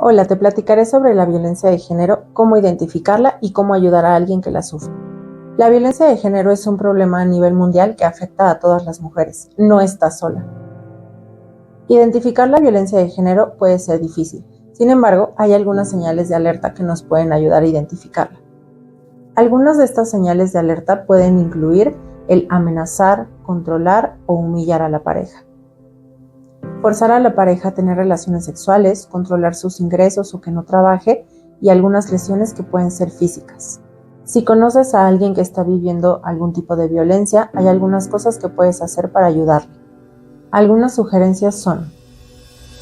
Hola, te platicaré sobre la violencia de género, cómo identificarla y cómo ayudar a alguien que la sufre. La violencia de género es un problema a nivel mundial que afecta a todas las mujeres. No estás sola. Identificar la violencia de género puede ser difícil. Sin embargo, hay algunas señales de alerta que nos pueden ayudar a identificarla. Algunas de estas señales de alerta pueden incluir el amenazar, controlar o humillar a la pareja. Forzar a la pareja a tener relaciones sexuales, controlar sus ingresos o que no trabaje, y algunas lesiones que pueden ser físicas. Si conoces a alguien que está viviendo algún tipo de violencia, hay algunas cosas que puedes hacer para ayudarle. Algunas sugerencias son: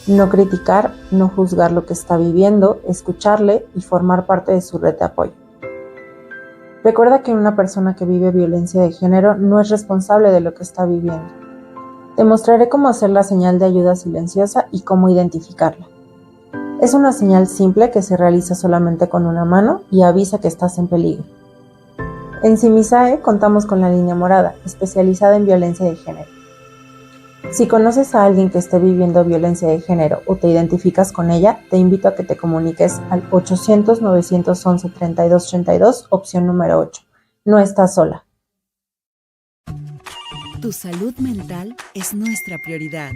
no criticar, no juzgar lo que está viviendo, escucharle y formar parte de su red de apoyo. Recuerda que una persona que vive violencia de género no es responsable de lo que está viviendo. Te mostraré cómo hacer la señal de ayuda silenciosa y cómo identificarla. Es una señal simple que se realiza solamente con una mano y avisa que estás en peligro. En Simisae contamos con la línea morada, especializada en violencia de género. Si conoces a alguien que esté viviendo violencia de género o te identificas con ella, te invito a que te comuniques al 800-911-3232, opción número 8. No estás sola. Tu salud mental es nuestra prioridad.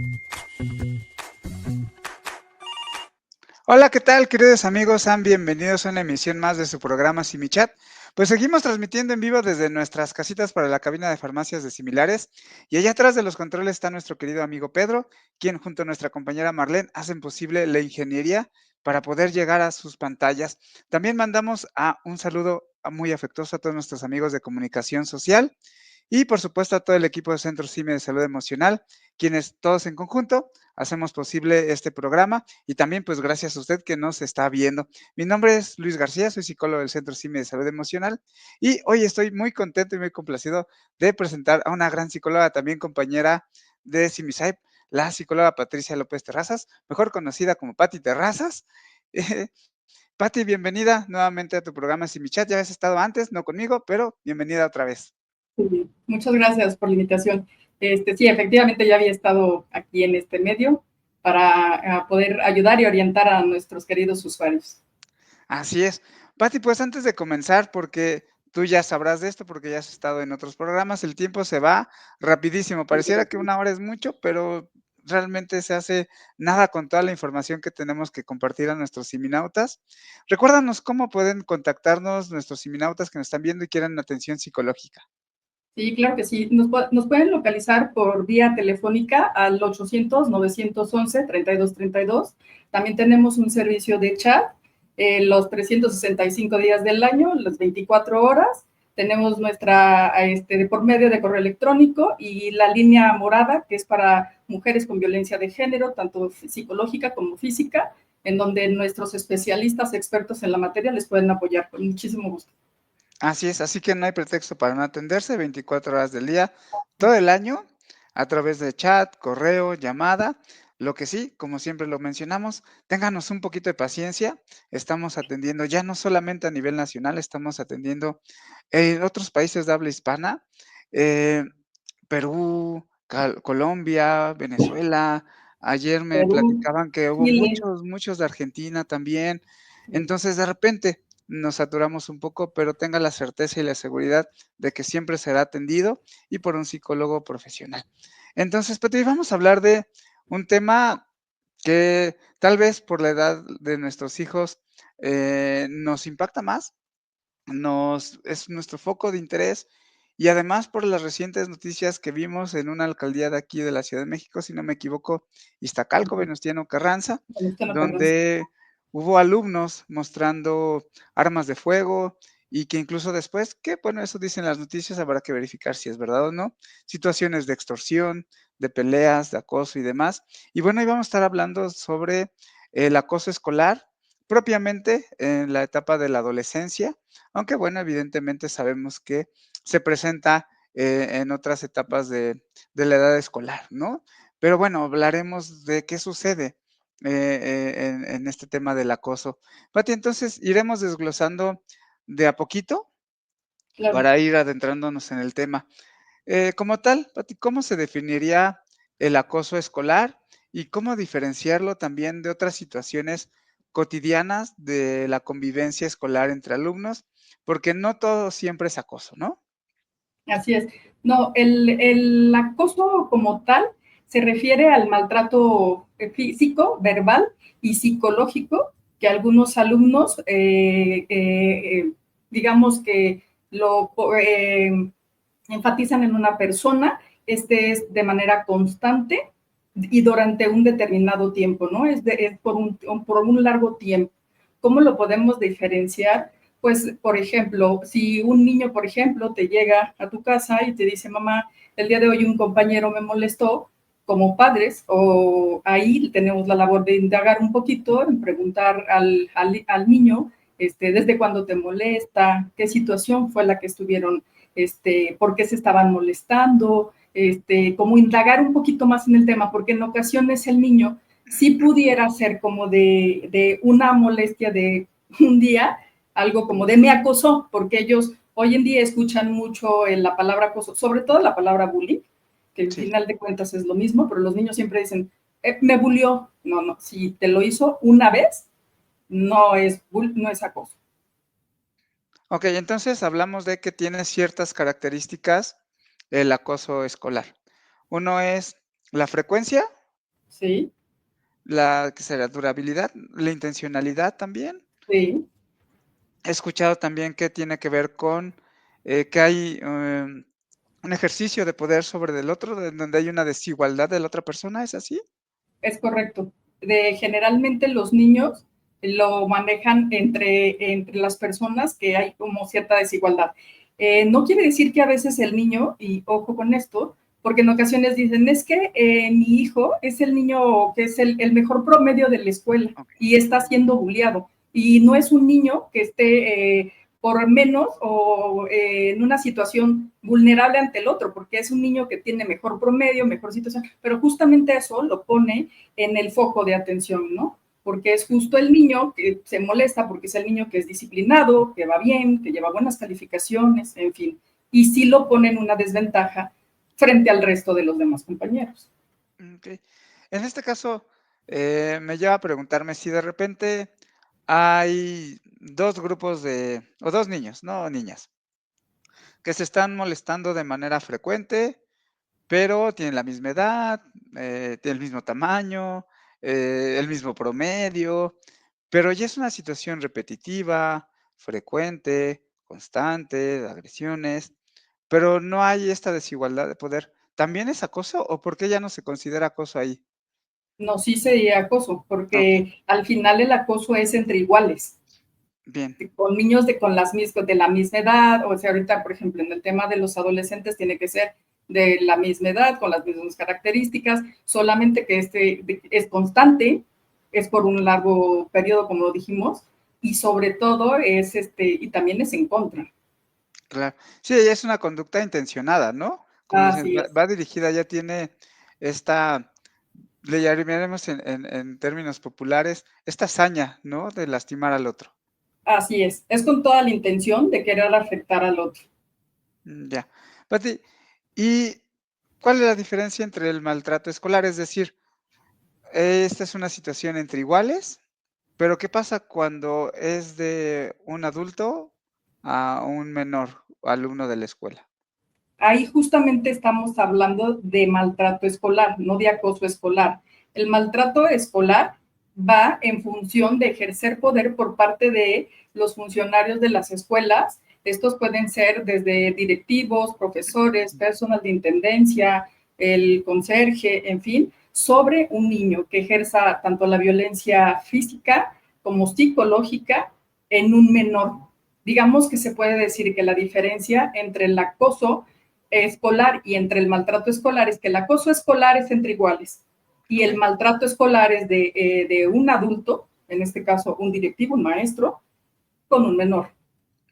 Hola, ¿qué tal, queridos amigos? Sean bienvenidos a una emisión más de su programa Simichat. Pues seguimos transmitiendo en vivo desde nuestras casitas para la cabina de farmacias de Similares. Y allá atrás de los controles está nuestro querido amigo Pedro, quien junto a nuestra compañera Marlene hacen posible la ingeniería para poder llegar a sus pantallas. También mandamos un saludo muy afectuoso a todos nuestros amigos de comunicación social y por supuesto a todo el equipo de Centro CIME de Salud Emocional, quienes todos en conjunto hacemos posible este programa y también pues gracias a usted que nos está viendo. Mi nombre es Luis García, soy psicólogo del Centro CIME de Salud Emocional y hoy estoy muy contento y muy complacido de presentar a una gran psicóloga, también compañera de CIMISAIP, la psicóloga Patricia López Terrazas, mejor conocida como Pati Terrazas. Pati, bienvenida nuevamente a tu programa Simichat. Ya has estado antes, no conmigo, pero bienvenida otra vez. Sí, muchas gracias por la invitación. Sí, efectivamente ya había estado aquí en este medio para poder ayudar y orientar a nuestros queridos usuarios. Así es. Pati, pues antes de comenzar, porque tú ya sabrás de esto, porque ya has estado en otros programas, el tiempo se va rapidísimo. Pareciera que una hora es mucho, pero realmente se hace nada con toda la información que tenemos que compartir a nuestros siminautas. Recuérdanos cómo pueden contactarnos nuestros siminautas que nos están viendo y quieren atención psicológica. Sí, claro que sí. Nos pueden localizar por vía telefónica al 800-911-3232. También tenemos un servicio de chat los 365 días del año, las 24 horas. Tenemos por medio de correo electrónico y la línea morada, que es para mujeres con violencia de género, tanto psicológica como física, en donde nuestros especialistas expertos en la materia les pueden apoyar con muchísimo gusto. Así es, así que no hay pretexto para no atenderse 24 horas del día, todo el año, a través de chat, correo, llamada. Lo que sí, como siempre lo mencionamos, ténganos un poquito de paciencia. Estamos atendiendo ya no solamente a nivel nacional, estamos atendiendo en otros países de habla hispana, eh, Perú, Colombia, Venezuela. Ayer me Perú, platicaban que hubo Chile. muchos de Argentina también. Entonces, de repente nos saturamos un poco, pero tenga la certeza y la seguridad de que siempre será atendido y por un psicólogo profesional. Entonces, Petri, vamos a hablar de un tema que tal vez por la edad de nuestros hijos nos impacta más, es nuestro foco de interés y además por las recientes noticias que vimos en una alcaldía de aquí de la Ciudad de México, si no me equivoco, Iztacalco, Venustiano Carranza, donde hubo alumnos mostrando armas de fuego y que incluso después, que bueno, eso dicen las noticias, habrá que verificar si es verdad o no, situaciones de extorsión, de peleas, de acoso y demás. Y bueno, hoy vamos a estar hablando sobre el acoso escolar, propiamente en la etapa de la adolescencia, aunque bueno, evidentemente sabemos que se presenta en otras etapas de la edad escolar, ¿no? Pero bueno, hablaremos de qué sucede en este tema del acoso. Pati, entonces iremos desglosando de a poquito Claro. para ir adentrándonos en el tema. Como tal, Pati, ¿cómo se definiría el acoso escolar y cómo diferenciarlo también de otras situaciones cotidianas de la convivencia escolar entre alumnos, porque no todo siempre es acoso, ¿no? Así es. No, el acoso como tal se refiere al maltrato físico, verbal y psicológico que algunos alumnos, digamos que lo enfatizan en una persona. Este es de manera constante y durante un determinado tiempo, ¿no? Es por un largo tiempo. ¿Cómo lo podemos diferenciar? Pues, por ejemplo, si un niño, por ejemplo, te llega a tu casa y te dice, mamá, el día de hoy un compañero me molestó, como padres, o ahí tenemos la labor de indagar un poquito, en preguntar al niño, desde cuándo te molesta, qué situación fue la que estuvieron, por qué se estaban molestando, como indagar un poquito más en el tema, porque en ocasiones el niño sí pudiera ser como de una molestia de un día, algo como de me acosó, porque ellos hoy en día escuchan mucho la palabra acoso, sobre todo la palabra bullying, que al Sí. final de cuentas es lo mismo, pero los niños siempre dicen, me bullió. No, no, si te lo hizo una vez, no es acoso. Ok, entonces hablamos de que tiene ciertas características el acoso escolar. Uno es la frecuencia, Sí, la que será durabilidad, la intencionalidad también. sí, He escuchado también que tiene que ver con que hay un ejercicio de poder sobre del otro, donde hay una desigualdad de la otra persona, ¿es así? es correcto. Generalmente los niños lo manejan entre las personas que hay como cierta desigualdad. No quiere decir que a veces el niño, y ojo con esto, porque en ocasiones dicen, es que mi hijo es el niño que es el mejor promedio de la escuela Ok. y está siendo bulliado. Y no es un niño que esté por menos o en una situación vulnerable ante el otro, porque es un niño que tiene mejor promedio, mejor situación, pero justamente eso lo pone en el foco de atención, ¿no? Porque es justo el niño que se molesta, porque es el niño que es disciplinado, que va bien, que lleva buenas calificaciones, en fin, y sí lo pone en una desventaja frente al resto de los demás compañeros. Ok. En este caso, me lleva a preguntarme si de repente hay dos grupos o dos niños, no niñas, que se están molestando de manera frecuente, pero tienen la misma edad, tienen el mismo tamaño, el mismo promedio, pero ya es una situación repetitiva, frecuente, constante, de agresiones, pero no hay esta desigualdad de poder. ¿También es acoso o por qué ya no se considera acoso ahí? No, sí sería acoso, Ok, porque al final el acoso es entre iguales, bien, con niños de la misma edad, o sea, ahorita, por ejemplo, en el tema de los adolescentes tiene que ser de la misma edad, con las mismas características, solamente que es constante, es por un largo periodo, como lo dijimos, y sobre todo y también es en contra. claro. Sí, ya es una conducta intencionada, ¿no? Como dicen, Así va, es, va dirigida, ya tiene esta, le llamaremos en términos populares, esta hazaña, ¿no? De lastimar al otro. así es con toda la intención de querer afectar al otro. Ya. Pati, ¿y cuál es la diferencia entre el maltrato escolar? Es decir, esta es una situación entre iguales, pero ¿qué pasa cuando es de un adulto a un menor alumno de la escuela? Ahí justamente estamos hablando de maltrato escolar, no de acoso escolar. El maltrato escolar va en función de ejercer poder por parte de los funcionarios de las escuelas. Estos pueden ser desde directivos, profesores, personal de intendencia, el conserje, en fin, sobre un niño que ejerza tanto la violencia física como psicológica en un menor. Digamos que se puede decir que la diferencia entre el acoso escolar y entre el maltrato escolar es que el acoso escolar es entre iguales y Ok. el maltrato escolar es de un adulto, en este caso un directivo, un maestro, con un menor.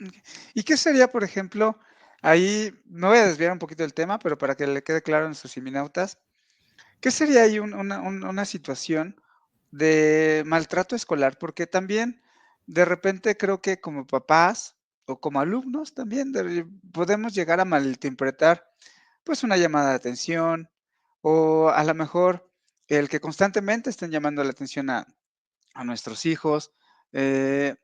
Ok. ¿Y qué sería, por ejemplo, ahí, me voy a desviar un poquito del tema, pero para que le quede claro a nuestros seminautas, ¿qué sería ahí una situación de maltrato escolar? Porque también de repente creo que como papás o como alumnos también podemos llegar a malinterpretar pues una llamada de atención o a lo mejor el que constantemente estén llamando la atención a nuestros hijos, eh,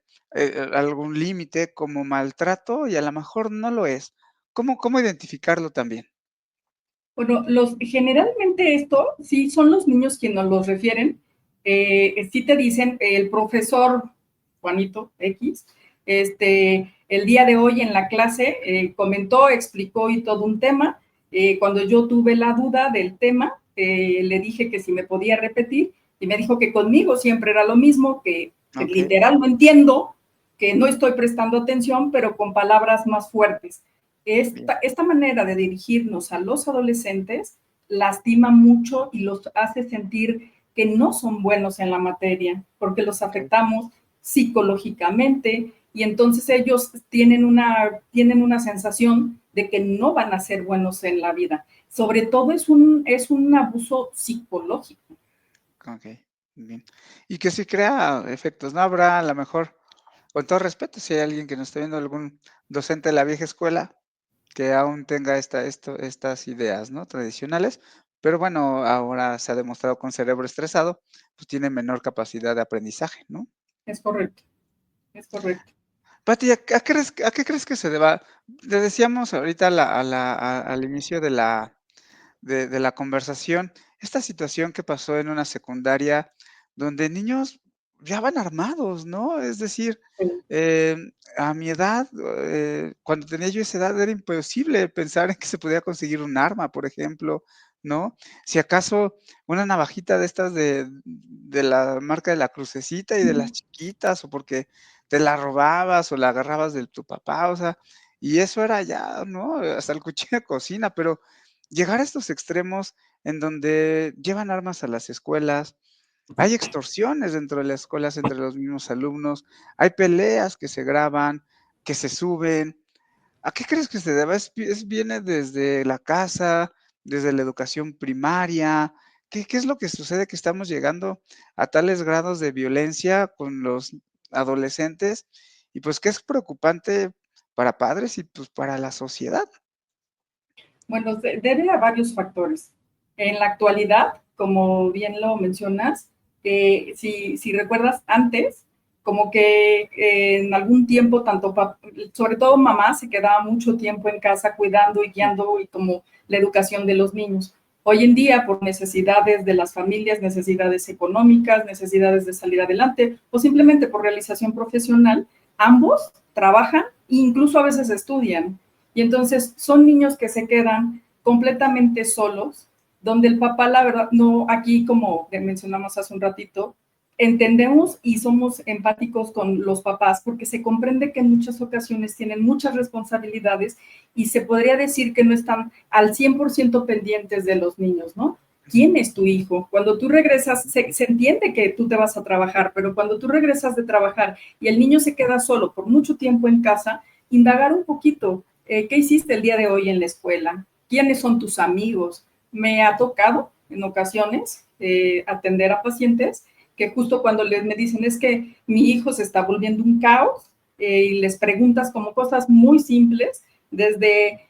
algún límite como maltrato y a lo mejor no lo es. ¿Cómo identificarlo también? Bueno, generalmente esto sí son los niños quienes nos los refieren. Sí te dicen, el profesor Juanito X, el día de hoy en la clase comentó, explicó y todo un tema. Cuando yo tuve la duda del tema, le dije que si me podía repetir y me dijo que conmigo siempre era lo mismo, que Ok, literal no entiendo, que no estoy prestando atención, pero con palabras más fuertes. bien, Esta manera de dirigirnos a los adolescentes lastima mucho y los hace sentir que no son buenos en la materia, porque los ok, afectamos psicológicamente y entonces ellos tienen una sensación de que no van a ser buenos en la vida. Sobre todo es un abuso psicológico. ok, bien. Y que sí crea efectos, ¿no? Habrá a lo mejor, con todo respeto, si hay alguien que nos está viendo, algún docente de la vieja escuela, que aún tenga estas ideas, ¿no? Tradicionales, pero bueno, ahora se ha demostrado con cerebro estresado, pues tiene menor capacidad de aprendizaje, ¿no? Es correcto, es correcto. Pati, a qué crees que se deba? Le decíamos ahorita al inicio de la conversación, esta situación que pasó en una secundaria donde niños ya van armados, ¿no? Es decir, a mi edad, cuando tenía yo esa edad, era imposible pensar en que se podía conseguir un arma, por ejemplo, ¿no? Si acaso una navajita de estas de la marca de la Crucecita y de las chiquitas, o porque te la robabas o la agarrabas de tu papá, o sea, y eso era ya, ¿no? Hasta el cuchillo de cocina, pero llegar a estos extremos en donde llevan armas a las escuelas, hay extorsiones dentro de las escuelas entre los mismos alumnos, hay peleas que se graban, que se suben. ¿A qué crees que se debe? ¿Viene desde la casa, desde la educación primaria? ¿Qué es lo que sucede que estamos llegando a tales grados de violencia con los adolescentes? Y pues que es preocupante para padres y pues para la sociedad. Bueno, debe a varios factores. En la actualidad, como bien lo mencionas, si recuerdas antes, como que en algún tiempo, sobre todo mamá, se quedaba mucho tiempo en casa cuidando y guiando y como la educación de los niños. Hoy en día, por necesidades de las familias, necesidades económicas, necesidades de salir adelante o simplemente por realización profesional, ambos trabajan e incluso a veces estudian. Y entonces son niños que se quedan completamente solos, donde el papá, la verdad, no, aquí como mencionamos hace un ratito, entendemos y somos empáticos con los papás porque se comprende que en muchas ocasiones tienen muchas responsabilidades y se podría decir que no están al 100% pendientes de los niños, ¿no? ¿Quién es tu hijo? Cuando tú regresas, se entiende que tú te vas a trabajar, pero cuando tú regresas de trabajar y el niño se queda solo por mucho tiempo en casa, indagar un poquito, ¿qué hiciste el día de hoy en la escuela? ¿Quiénes son tus amigos? Me ha tocado en ocasiones atender a pacientes que justo cuando me dicen es que mi hijo se está volviendo un caos y les preguntas como cosas muy simples, desde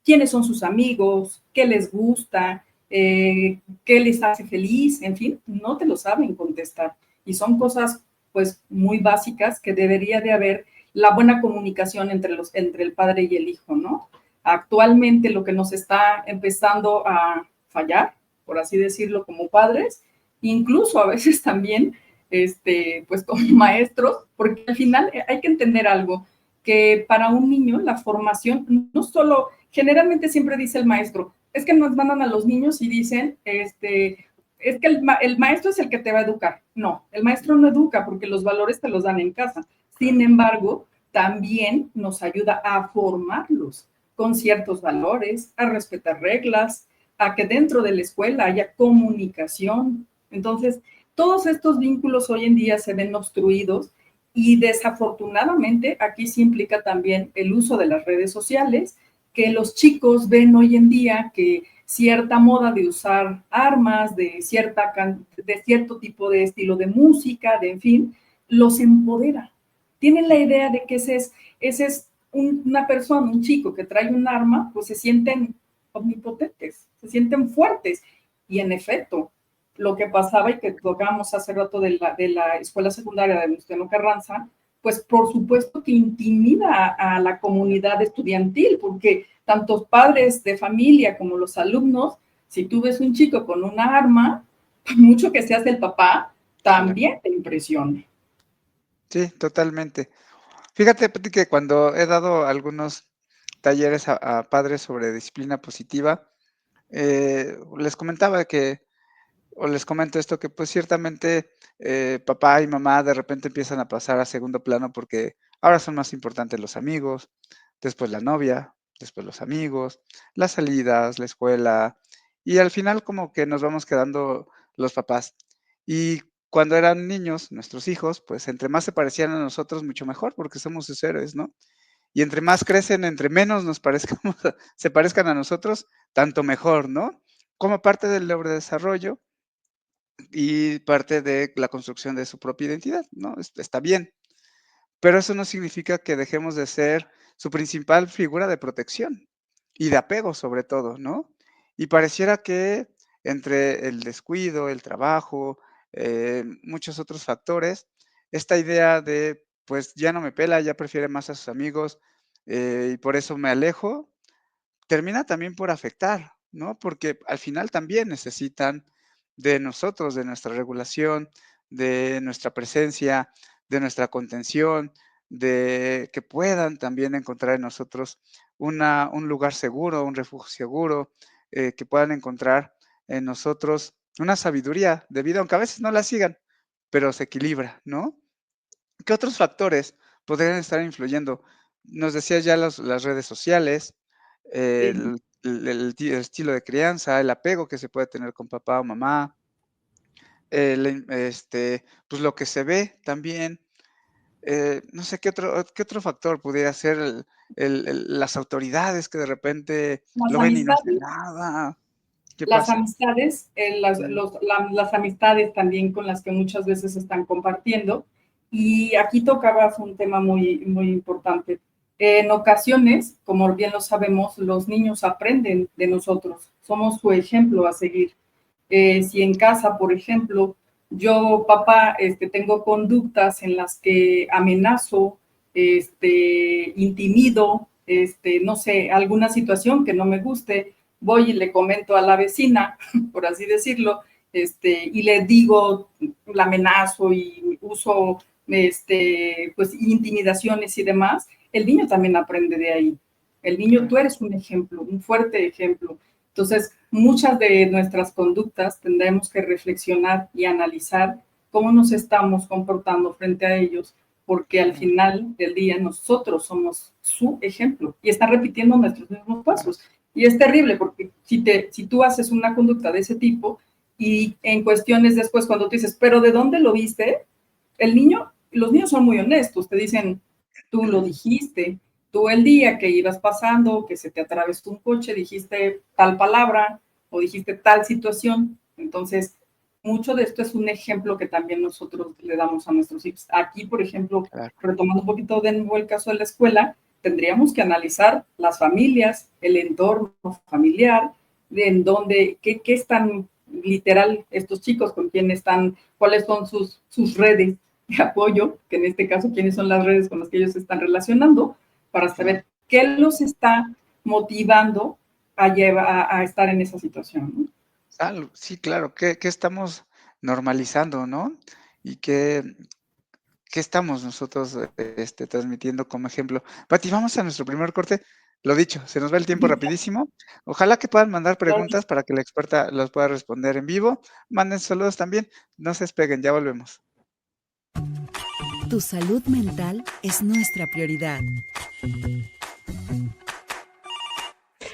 quiénes son sus amigos, qué les gusta, qué les hace feliz, en fin, no te lo saben contestar. Y son cosas pues muy básicas que debería de haber la buena comunicación entre el padre y el hijo, ¿no? Actualmente lo que nos está empezando a fallar, por así decirlo, como padres, incluso a veces también, pues como maestros, porque al final hay que entender algo, que para un niño la formación no solo, generalmente siempre dice el maestro, es que nos mandan a los niños y dicen, es que el maestro es el que te va a educar. No, el maestro no educa porque los valores te los dan en casa. Sin Claro. embargo, también nos ayuda a formarlos con ciertos valores, a respetar reglas, a que dentro de la escuela haya comunicación. Entonces, todos estos vínculos hoy en día se ven obstruidos y desafortunadamente aquí se implica también el uso de las redes sociales, que los chicos ven hoy en día que cierta moda de usar armas, de cierto tipo de estilo de música, de en fin, los empodera. Tienen la idea de que ese es una persona, un chico que trae un arma, pues se sienten omnipotentes, se sienten fuertes. Y en efecto, lo que pasaba y que tocábamos hace rato de la escuela secundaria de Venustiano Carranza, pues por supuesto que intimida a la comunidad estudiantil, porque tantos padres de familia como los alumnos, si tú ves un chico con una arma, mucho que seas el papá, también te impresiona. Sí, totalmente. Fíjate, Pati, que cuando he dado algunos talleres a padres sobre disciplina positiva, les comentaba o les comento esto, que pues ciertamente papá y mamá de repente empiezan a pasar a segundo plano porque ahora son más importantes los amigos, después la novia, después los amigos, las salidas, la escuela, y al final como que nos vamos quedando los papás. Y cuando eran niños, nuestros hijos, pues entre más se parecían a nosotros, mucho mejor, porque somos sus héroes, ¿no? Y entre más crecen, entre menos nos parezcamos, se parezcan a nosotros, tanto mejor, ¿no? Como parte del neurodesarrollo y parte de la construcción de su propia identidad, ¿no? Está bien, pero eso no significa que dejemos de ser su principal figura de protección y de apego sobre todo, ¿no? Y pareciera que entre el descuido, el trabajo, muchos otros factores, esta idea de, pues ya no me pela, ya prefiere más a sus amigos y por eso me alejo, termina también por afectar, ¿no? Porque al final también necesitan de nosotros, de nuestra regulación, de nuestra presencia, de nuestra contención, de que puedan también encontrar en nosotros un lugar seguro, un refugio seguro, que puedan encontrar en nosotros una sabiduría de vida, aunque a veces no la sigan, pero se equilibra, ¿no? ¿Qué otros factores podrían estar influyendo? Nos decías ya las redes sociales, Sí. el estilo de crianza, el apego que se puede tener con papá o mamá, pues lo que se ve también. No sé qué otro factor pudiera ser las autoridades que de repente Las lo ven y no hacen amistades. nada. ¿Qué Las pasa? amistades, Mm, las amistades también con las que muchas veces están compartiendo. Y aquí tocabas un tema muy, muy importante. En ocasiones, como bien lo sabemos, los niños aprenden de nosotros. Somos su ejemplo a seguir. Si en casa, por ejemplo, yo, papá, tengo conductas en las que amenazo, intimido, no sé, alguna situación que no me guste, voy y le comento a la vecina, por así decirlo, y le digo, la amenazo y uso, pues, intimidaciones y demás, el niño también aprende de ahí. El niño, tú claro, eres un ejemplo, un fuerte ejemplo. Entonces, muchas de nuestras conductas tendremos que reflexionar y analizar cómo nos estamos comportando frente a ellos, porque al claro, final del día nosotros somos su ejemplo y están repitiendo nuestros mismos claro. pasos. Y es terrible porque si tú haces una conducta de ese tipo y en cuestiones después cuando tú dices, pero ¿de dónde lo viste? Los niños son muy honestos, te dicen, tú lo dijiste, tú el día que ibas pasando, que se te atravesó un coche, dijiste tal palabra o dijiste tal situación. Entonces, mucho de esto es un ejemplo que también nosotros le damos a nuestros hijos. Aquí, por ejemplo, Claro. retomando un poquito de nuevo el caso de la escuela, tendríamos que analizar las familias, el entorno familiar, en donde, qué están literal estos chicos, con quién están, cuáles son sus redes de apoyo, que en este caso, quiénes son las redes con las que ellos se están relacionando, para Ujú. saber qué los está motivando a estar en esa situación, ¿no? Sí, claro, ¿qué estamos normalizando, no? Y qué estamos nosotros transmitiendo como ejemplo. Pati, vamos a nuestro primer corte. Lo dicho, se nos va el tiempo rapidísimo. Ojalá que puedan mandar preguntas para que la experta los pueda responder en vivo. Manden saludos también. No se despeguen, ya volvemos. Tu salud mental es nuestra prioridad.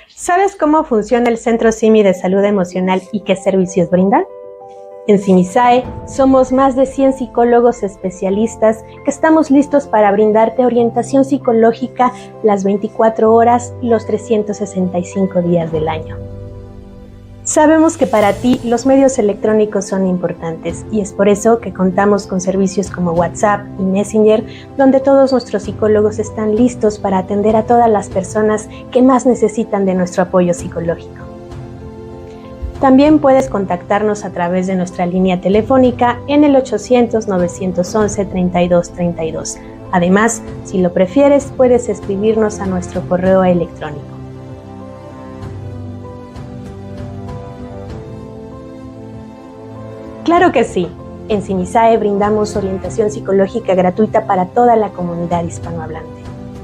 ¿Sabes cómo funciona el Centro CIMI de Salud Emocional y qué servicios brinda? En CIMISAE somos más de 100 psicólogos especialistas que estamos listos para brindarte orientación psicológica las 24 horas, los 365 días del año. Sabemos que para ti los medios electrónicos son importantes y es por eso que contamos con servicios como WhatsApp y Messenger, donde todos nuestros psicólogos están listos para atender a todas las personas que más necesitan de nuestro apoyo psicológico. También puedes contactarnos a través de nuestra línea telefónica en el 800-911-3232. Además, si lo prefieres, puedes escribirnos a nuestro correo electrónico. Claro que sí. En Cimisae brindamos orientación psicológica gratuita para toda la comunidad hispanohablante.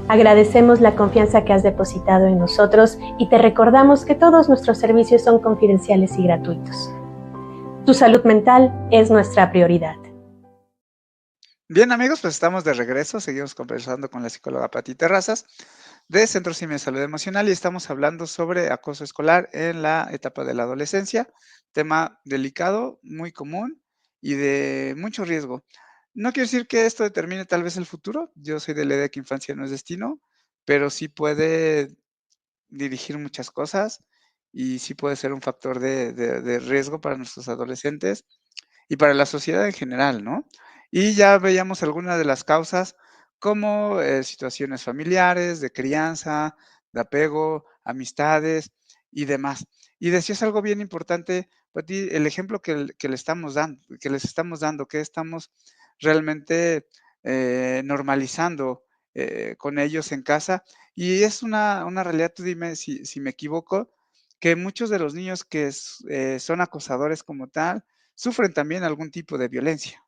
Agradecemos la confianza que has depositado en nosotros y te recordamos que todos nuestros servicios son confidenciales y gratuitos. Tu salud mental es nuestra prioridad. Bien, amigos, pues estamos de regreso. Seguimos conversando con la psicóloga Pati Terrazas de Centro CIMI de Salud Emocional y estamos hablando sobre acoso escolar en la etapa de la adolescencia, tema delicado, muy común y de mucho riesgo. No quiero decir que esto determine tal vez el futuro. Yo soy de la idea que infancia no es destino, pero sí puede dirigir muchas cosas y sí puede ser un factor de riesgo para nuestros adolescentes y para la sociedad en general, ¿no? Y ya veíamos algunas de las causas como situaciones familiares, de crianza, de apego, amistades y demás. Y decías algo bien importante, Pati, el ejemplo que le estamos dando, que les estamos dando, que estamos realmente normalizando con ellos en casa. Y es una realidad, tú dime si me equivoco, que muchos de los niños que son acosadores como tal, sufren también algún tipo de violencia.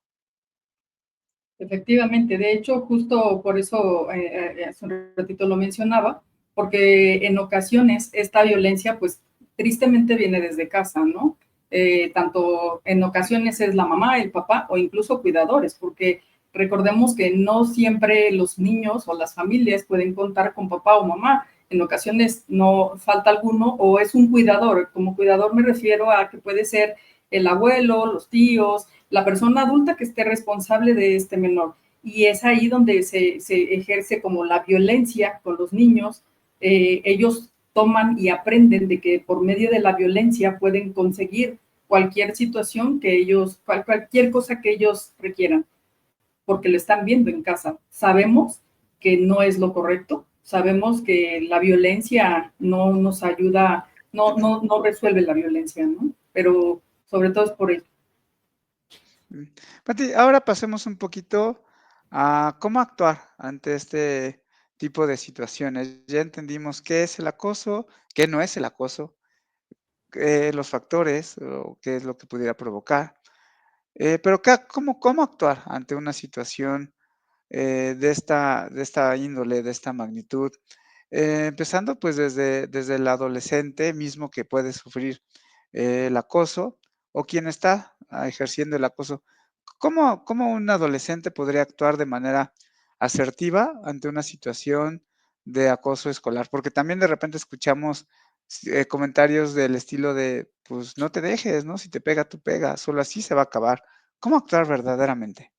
Efectivamente, de hecho, justo por eso hace un ratito lo mencionaba, porque en ocasiones esta violencia, pues tristemente viene desde casa, ¿no? Tanto en ocasiones es la mamá, el papá o incluso cuidadores, porque recordemos que no siempre los niños o las familias pueden contar con papá o mamá. En ocasiones no falta alguno o es un cuidador. Como cuidador me refiero a que puede ser el abuelo, los tíos, la persona adulta que esté responsable de este menor. Y es ahí donde se ejerce como la violencia con los niños. Ellos toman y aprenden de que por medio de la violencia pueden conseguir cualquier situación que ellos, cualquier cosa que ellos requieran, porque lo están viendo en casa. Sabemos que no es lo correcto, sabemos que la violencia no nos ayuda, no resuelve la violencia, ¿no? Pero sobre todo es por ello. Pati, ahora pasemos un poquito a cómo actuar ante este tipo de situaciones. Ya entendimos qué es el acoso, qué no es el acoso, los factores o qué es lo que pudiera provocar. Pero ¿cómo actuar ante una situación de esta índole, de esta magnitud? Empezando pues desde el adolescente mismo que puede sufrir el acoso o quien está ejerciendo el acoso. ¿Cómo un adolescente podría actuar de manera asertiva ante una situación de acoso escolar? Porque también de repente escuchamos comentarios del estilo de, pues no te dejes, ¿no? Si te pega, tú pega, solo así se va a acabar. ¿Cómo actuar verdaderamente?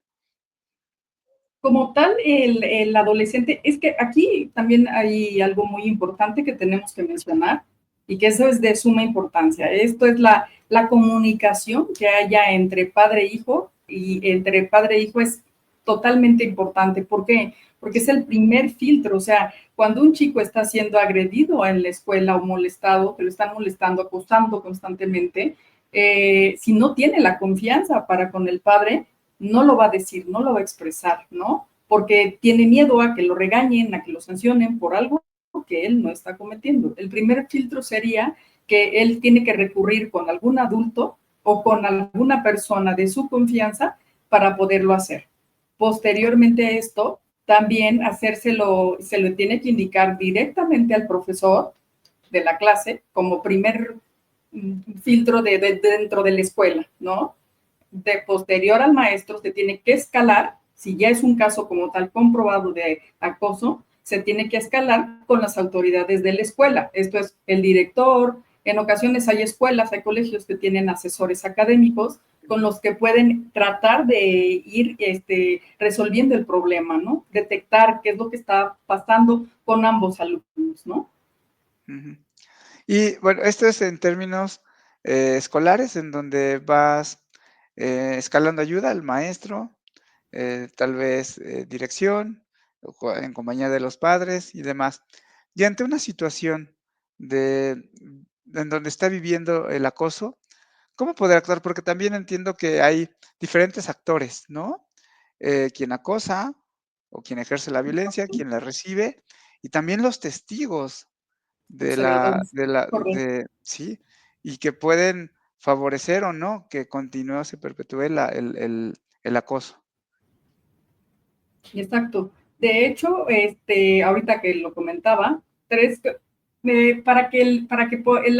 Como tal, el adolescente, es que aquí también hay algo muy importante que tenemos que mencionar y que eso es de suma importancia. Esto es la comunicación que haya entre padre e hijo y entre padre e hijo es totalmente importante. ¿Por qué? Porque es el primer filtro. O sea, cuando un chico está siendo agredido en la escuela o molestado, que lo están molestando, acosando constantemente, si no tiene la confianza para con el padre, no lo va a decir, no lo va a expresar, ¿no? Porque tiene miedo a que lo regañen, a que lo sancionen por algo que él no está cometiendo. El primer filtro sería que él tiene que recurrir con algún adulto o con alguna persona de su confianza para poderlo hacer. Posteriormente a esto, también se lo tiene que indicar directamente al profesor de la clase como primer filtro dentro de la escuela, ¿no? De posterior al maestro se tiene que escalar, si ya es un caso como tal comprobado de acoso, se tiene que escalar con las autoridades de la escuela. Esto es el director. En ocasiones hay escuelas, hay colegios que tienen asesores académicos con los que pueden tratar de ir resolviendo el problema, ¿no? Detectar qué es lo que está pasando con ambos alumnos, ¿no? Ujú. Y bueno, esto es en términos escolares, en donde vas escalando ayuda al maestro, tal vez dirección, en compañía de los padres y demás. Y ante una situación de en donde está viviendo el acoso, ¿cómo poder actuar? Porque también entiendo que hay diferentes actores, ¿no? Quien acosa o quien ejerce la violencia, quien la recibe, y también los testigos Observadores. Correcto. sí, y que pueden favorecer o no que continúe o se perpetúe el acoso. Exacto. De hecho, ahorita que lo comentaba, el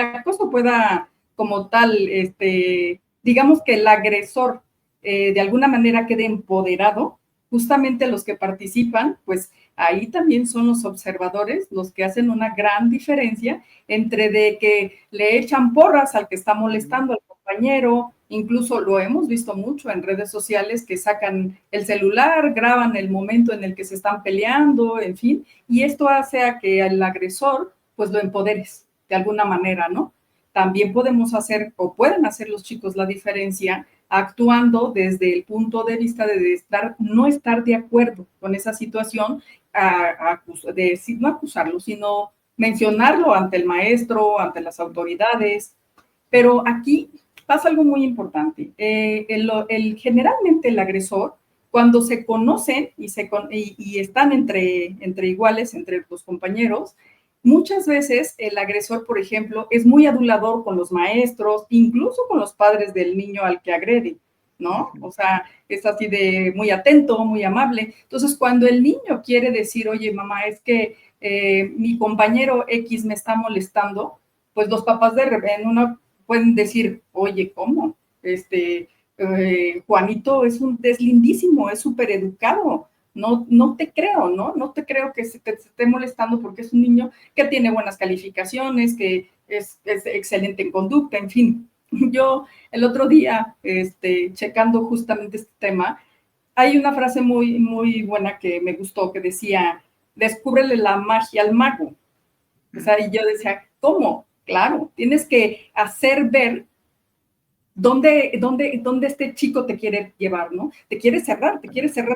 acoso pueda, como tal, digamos que el agresor de alguna manera quede empoderado, justamente los que participan, pues ahí también son los observadores los que hacen una gran diferencia entre de que le echan porras al que está molestando al compañero, incluso lo hemos visto mucho en redes sociales que sacan el celular, graban el momento en el que se están peleando, en fin, y esto hace a que al agresor pues lo empoderes de alguna manera, ¿no? También podemos hacer o pueden hacer los chicos la diferencia actuando desde el punto de vista de no estar de acuerdo con esa situación, no acusarlo, sino mencionarlo ante el maestro, ante las autoridades. Pero aquí pasa algo muy importante. Generalmente el agresor, cuando se conocen y están entre iguales, entre los compañeros, muchas veces el agresor, por ejemplo, es muy adulador con los maestros, incluso con los padres del niño al que agrede, ¿no? O sea, es así de muy atento, muy amable. Entonces, cuando el niño quiere decir, oye, mamá, es que mi compañero X me está molestando, pues los papás pueden decir, oye, ¿cómo? Juanito es lindísimo, es súper educado, no te creo, ¿no? No te creo que se esté molestando porque es un niño que tiene buenas calificaciones, que es excelente en conducta, en fin. Yo el otro día, checando justamente este tema, hay una frase muy, muy buena que me gustó, que decía, descúbrele la magia al mago. O sea, y yo decía, ¿cómo? Claro, tienes que hacer ver dónde este chico te quiere llevar, ¿no? Te quiere cerrar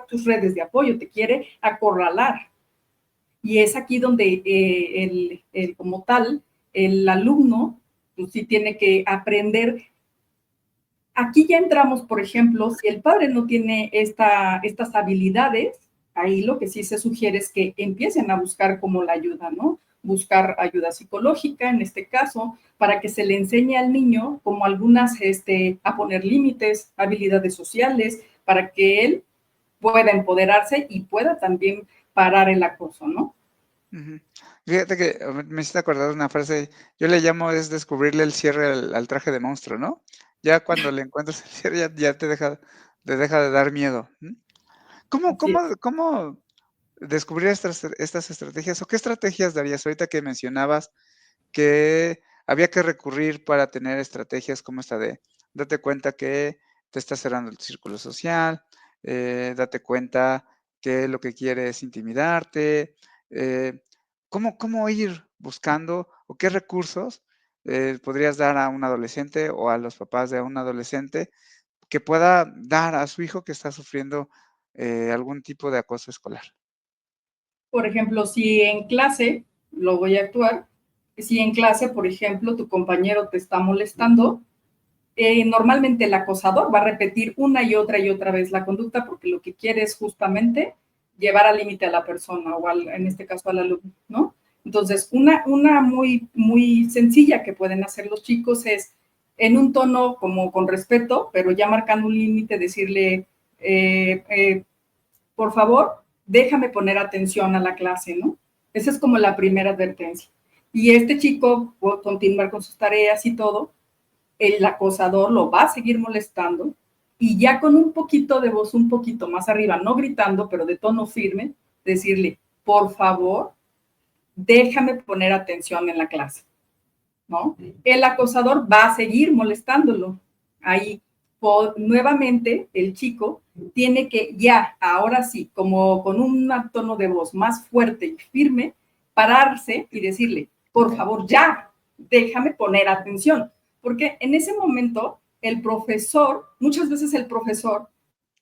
tus redes de apoyo, te quiere acorralar. Y es aquí donde como tal, el alumno, pues sí tiene que aprender. Aquí ya entramos, por ejemplo, si el padre no tiene estas habilidades, ahí lo que sí se sugiere es que empiecen a buscar como la ayuda, ¿no? Buscar ayuda psicológica, en este caso, para que se le enseñe al niño como a poner límites, habilidades sociales, para que él pueda empoderarse y pueda también parar el acoso, ¿no? Fíjate que me hiciste acordar de una frase, yo le llamo es descubrirle el cierre al traje de monstruo, ¿no? Ya cuando le encuentras el cierre ya te deja de dar miedo. ¿Cómo descubrir estas estrategias o qué estrategias darías ahorita que mencionabas que había que recurrir para tener estrategias como esta de date cuenta que te está cerrando el círculo social, date cuenta que lo que quiere es intimidarte, ¿cómo ir buscando o qué recursos podrías dar a un adolescente o a los papás de un adolescente que pueda dar a su hijo que está sufriendo algún tipo de acoso escolar? Por ejemplo, si en clase, lo voy a actuar, si en clase, por ejemplo, tu compañero te está molestando, normalmente el acosador va a repetir una y otra vez la conducta porque lo que quiere es justamente llevar al límite a la persona o en este caso al alumno, ¿no? Entonces, una muy, muy sencilla que pueden hacer los chicos es en un tono como con respeto, pero ya marcando un límite, decirle, por favor, déjame poner atención a la clase, ¿no? Esa es como la primera advertencia. Y este chico puede continuar con sus tareas y todo, el acosador lo va a seguir molestando y ya con un poquito de voz, un poquito más arriba, no gritando, pero de tono firme, decirle, por favor, déjame poner atención en la clase, ¿no? El acosador va a seguir molestándolo. Ahí, nuevamente, el chico tiene que ya, ahora sí, como con un tono de voz más fuerte y firme, pararse y decirle, por favor, ya, déjame poner atención. Porque en ese momento, muchas veces el profesor,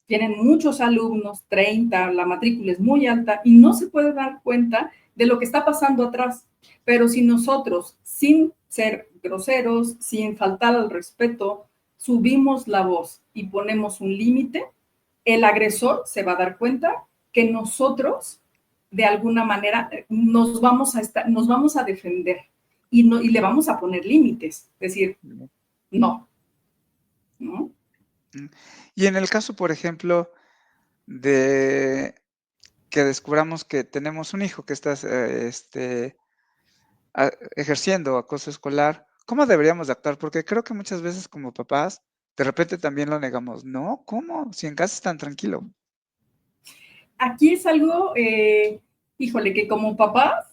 tienen muchos alumnos, 30, la matrícula es muy alta y no se puede dar cuenta de lo que está pasando atrás. Pero si nosotros, sin ser groseros, sin faltar al respeto, subimos la voz y ponemos un límite, el agresor se va a dar cuenta que nosotros, de alguna manera, nos vamos a defender y le vamos a poner límites, es decir, no. Y en el caso, por ejemplo, de que descubramos que tenemos un hijo que está ejerciendo acoso escolar, ¿cómo deberíamos de actuar? Porque creo que muchas veces como papás, de repente también lo negamos. No, ¿cómo? Si en casa están tranquilo. Aquí es algo, híjole, que como papás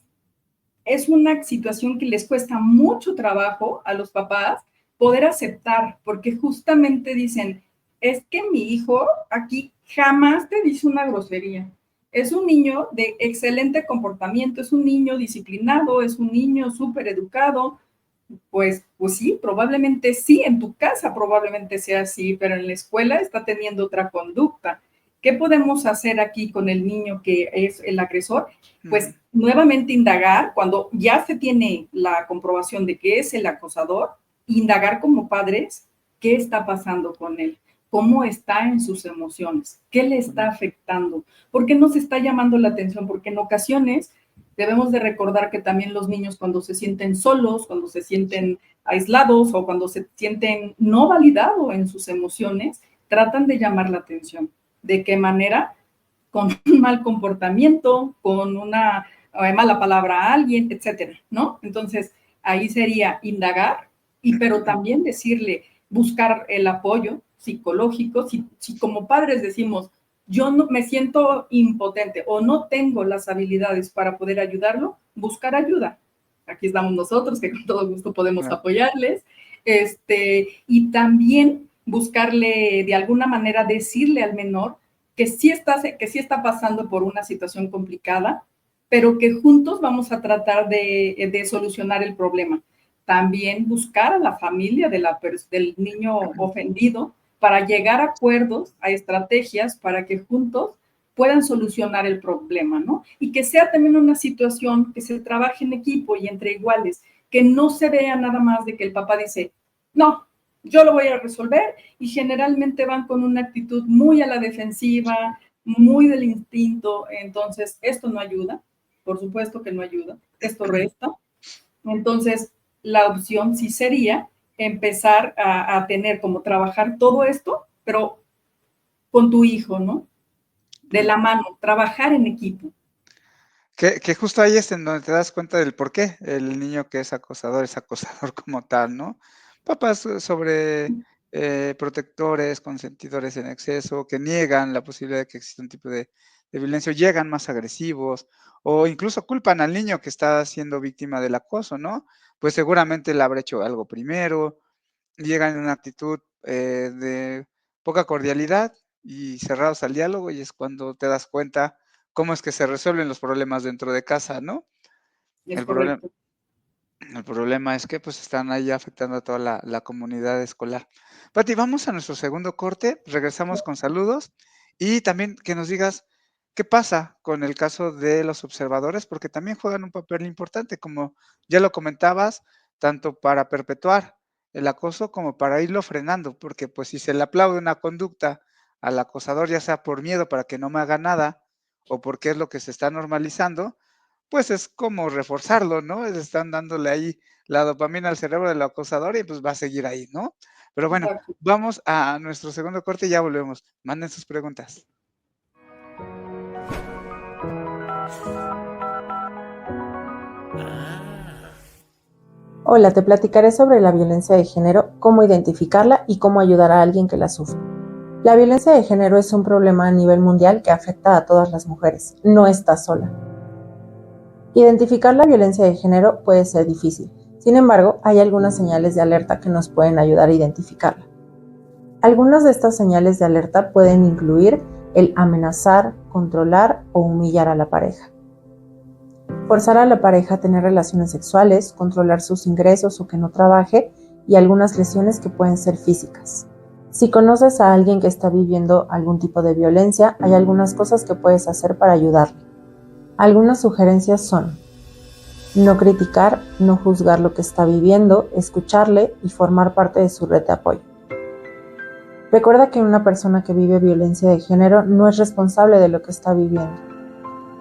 es una situación que les cuesta mucho trabajo a los papás poder aceptar, porque justamente dicen, es que mi hijo aquí jamás te dice una grosería. Es un niño de excelente comportamiento, es un niño disciplinado, es un niño súper educado. Pues sí, probablemente sí, en tu casa probablemente sea así, pero en la escuela está teniendo otra conducta. ¿Qué podemos hacer aquí con el niño que es el agresor? Pues nuevamente indagar, cuando ya se tiene la comprobación de que es el acosador, indagar como padres qué está pasando con él, cómo está en sus emociones, qué le está afectando, por qué no se está llamando la atención, porque en ocasiones debemos de recordar que también los niños cuando se sienten solos, cuando se sienten aislados o cuando se sienten no validados en sus emociones, tratan de llamar la atención. ¿De qué manera? Con un mal comportamiento, con una mala palabra a alguien, etcétera, ¿no? Entonces, ahí sería indagar, pero también decirle, buscar el apoyo psicológico. Si como padres decimos, yo no me siento impotente o no tengo las habilidades para poder ayudarlo, buscar ayuda. Aquí estamos nosotros, que con todo gusto podemos apoyarles. Y también buscarle, de alguna manera, decirle al menor que sí está pasando por una situación complicada, pero que juntos vamos a tratar de solucionar el problema. También buscar a la familia del niño ofendido para llegar a acuerdos, a estrategias para que juntos puedan solucionar el problema, ¿no? Y que sea también una situación que se trabaje en equipo y entre iguales, que no se vea nada más de que el papá dice, no, yo lo voy a resolver, y generalmente van con una actitud muy a la defensiva, muy del instinto. Entonces esto no ayuda, por supuesto que no ayuda, esto resta. Entonces la opción sí sería empezar a tener como trabajar todo esto, pero con tu hijo, ¿no? De la mano, trabajar en equipo. Que justo ahí es en donde te das cuenta del por qué el niño que es acosador como tal, ¿no? Papás sobre protectores, consentidores en exceso, que niegan la posibilidad de que exista un tipo de violencia, o llegan más agresivos, o incluso culpan al niño que está siendo víctima del acoso, ¿no? Pues seguramente le habrá hecho algo primero, llegan en una actitud de poca cordialidad y cerrados al diálogo, y es cuando te das cuenta cómo es que se resuelven los problemas dentro de casa, ¿no? Es correcto. El problema es que pues están ahí afectando a toda la comunidad escolar. Pati, vamos a nuestro segundo corte, regresamos con saludos y también que nos digas qué pasa con el caso de los observadores, porque también juegan un papel importante, como ya lo comentabas, tanto para perpetuar el acoso como para irlo frenando, porque pues si se le aplaude una conducta al acosador, ya sea por miedo para que no me haga nada o porque es lo que se está normalizando, pues es como reforzarlo, ¿no? Están dándole ahí la dopamina al cerebro del acosador y pues va a seguir ahí, ¿no? Pero bueno, vamos a nuestro segundo corte y ya volvemos. Manden sus preguntas. Hola, te platicaré sobre la violencia de género, cómo identificarla y cómo ayudar a alguien que la sufre. La violencia de género es un problema a nivel mundial que afecta a todas las mujeres. No estás sola. Identificar la violencia de género puede ser difícil. Sin embargo, hay algunas señales de alerta que nos pueden ayudar a identificarla. Algunas de estas señales de alerta pueden incluir el amenazar, controlar o humillar a la pareja. Forzar a la pareja a tener relaciones sexuales, controlar sus ingresos o que no trabaje, y algunas lesiones que pueden ser físicas. Si conoces a alguien que está viviendo algún tipo de violencia, hay algunas cosas que puedes hacer para ayudarle. Algunas sugerencias son: No criticar, no juzgar lo que está viviendo, escucharle y formar parte de su red de apoyo. Recuerda que una persona que vive violencia de género no es responsable de lo que está viviendo.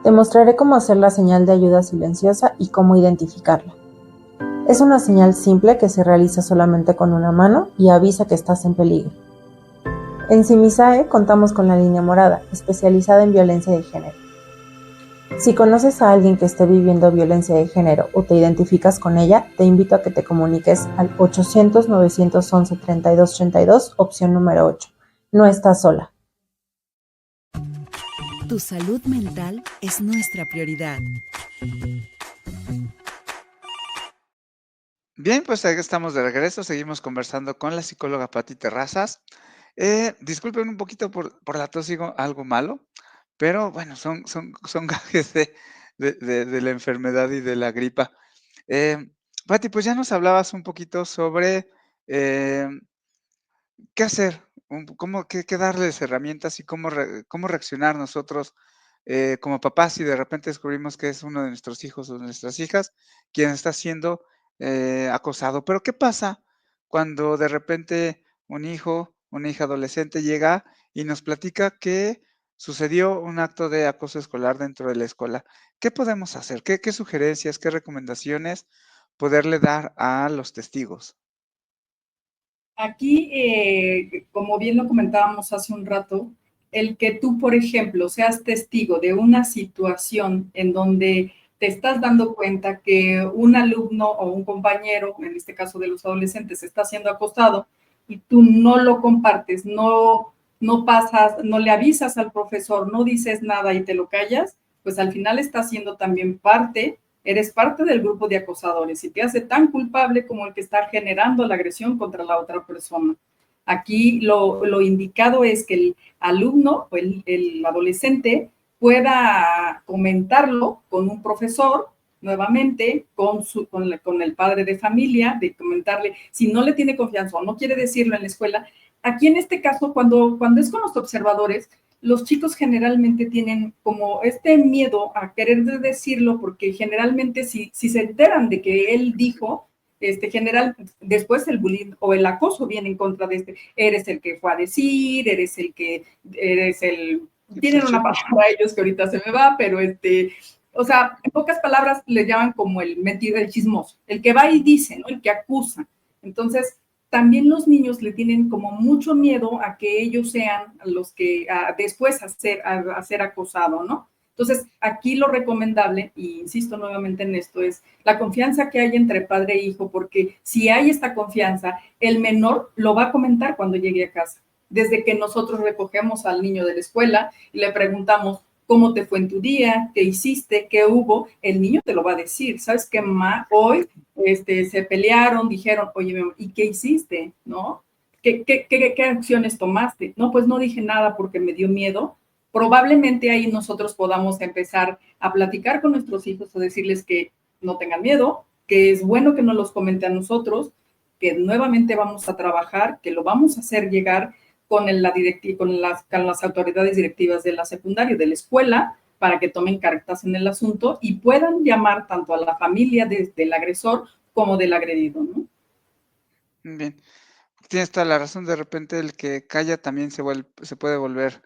Te mostraré cómo hacer la señal de ayuda silenciosa y cómo identificarla. Es una señal simple que se realiza solamente con una mano y avisa que estás en peligro. En Simisae contamos con la línea morada, especializada en violencia de género. Si conoces a alguien que esté viviendo violencia de género o te identificas con ella, te invito a que te comuniques al 800-911-3232, opción número 8. No estás sola. Tu salud mental es nuestra prioridad. Bien, pues ahí estamos de regreso, seguimos conversando con la psicóloga Pati Terrazas. Disculpen un poquito por la tos, digo algo malo, pero bueno, son gajes de la enfermedad y de la gripa. Pati, pues ya nos hablabas un poquito sobre qué hacer, qué darles herramientas y cómo reaccionar nosotros como papás si de repente descubrimos que es uno de nuestros hijos o de nuestras hijas quien está siendo acosado. Pero ¿qué pasa cuando de repente un hijo, una hija adolescente llega y nos platica que sucedió un acto de acoso escolar dentro de la escuela? ¿Qué podemos hacer? ¿Qué sugerencias, qué recomendaciones poderle dar a los testigos? Aquí, como bien lo comentábamos hace un rato, el que tú, por ejemplo, seas testigo de una situación en donde te estás dando cuenta que un alumno o un compañero, en este caso de los adolescentes, está siendo acosado y tú no lo compartes, no pasas, no le avisas al profesor, no dices nada y te lo callas, pues al final estás siendo también eres parte del grupo de acosadores y te hace tan culpable como el que está generando la agresión contra la otra persona. Aquí lo indicado es que el alumno o el adolescente pueda comentarlo con un profesor, nuevamente, con el padre de familia, de comentarle, si no le tiene confianza o no quiere decirlo en la escuela. Aquí en este caso, cuando es con los observadores, los chicos generalmente tienen como este miedo a querer decirlo, porque generalmente si se enteran de que él dijo, después el bullying o el acoso viene en contra de eres el que fue a decir, tienen una palabra ellos que ahorita se me va, pero o sea, en pocas palabras le llaman como el mentido, el chismoso, el que va y dice, ¿no? El que acusa. Entonces, también los niños le tienen como mucho miedo a que ellos sean los que después a ser acosado, ¿no? Entonces, aquí lo recomendable, y insisto nuevamente en esto, es la confianza que hay entre padre e hijo, porque si hay esta confianza, el menor lo va a comentar cuando llegue a casa. Desde que nosotros recogemos al niño de la escuela y le preguntamos, ¿cómo te fue en tu día? ¿Qué hiciste? ¿Qué hubo? El niño te lo va a decir. ¿Sabes qué, mamá? Hoy se pelearon, dijeron, oye, ¿y qué hiciste? ¿No? ¿Qué acciones tomaste? No, pues no dije nada porque me dio miedo. Probablemente ahí nosotros podamos empezar a platicar con nuestros hijos o decirles que no tengan miedo, que es bueno que nos los comente a nosotros, que nuevamente vamos a trabajar, que lo vamos a hacer llegar con las autoridades directivas de la secundaria, de la escuela, para que tomen cartas en el asunto y puedan llamar tanto a la familia del agresor como del agredido, ¿no? Bien, tienes toda la razón. De repente el que calla también se puede volver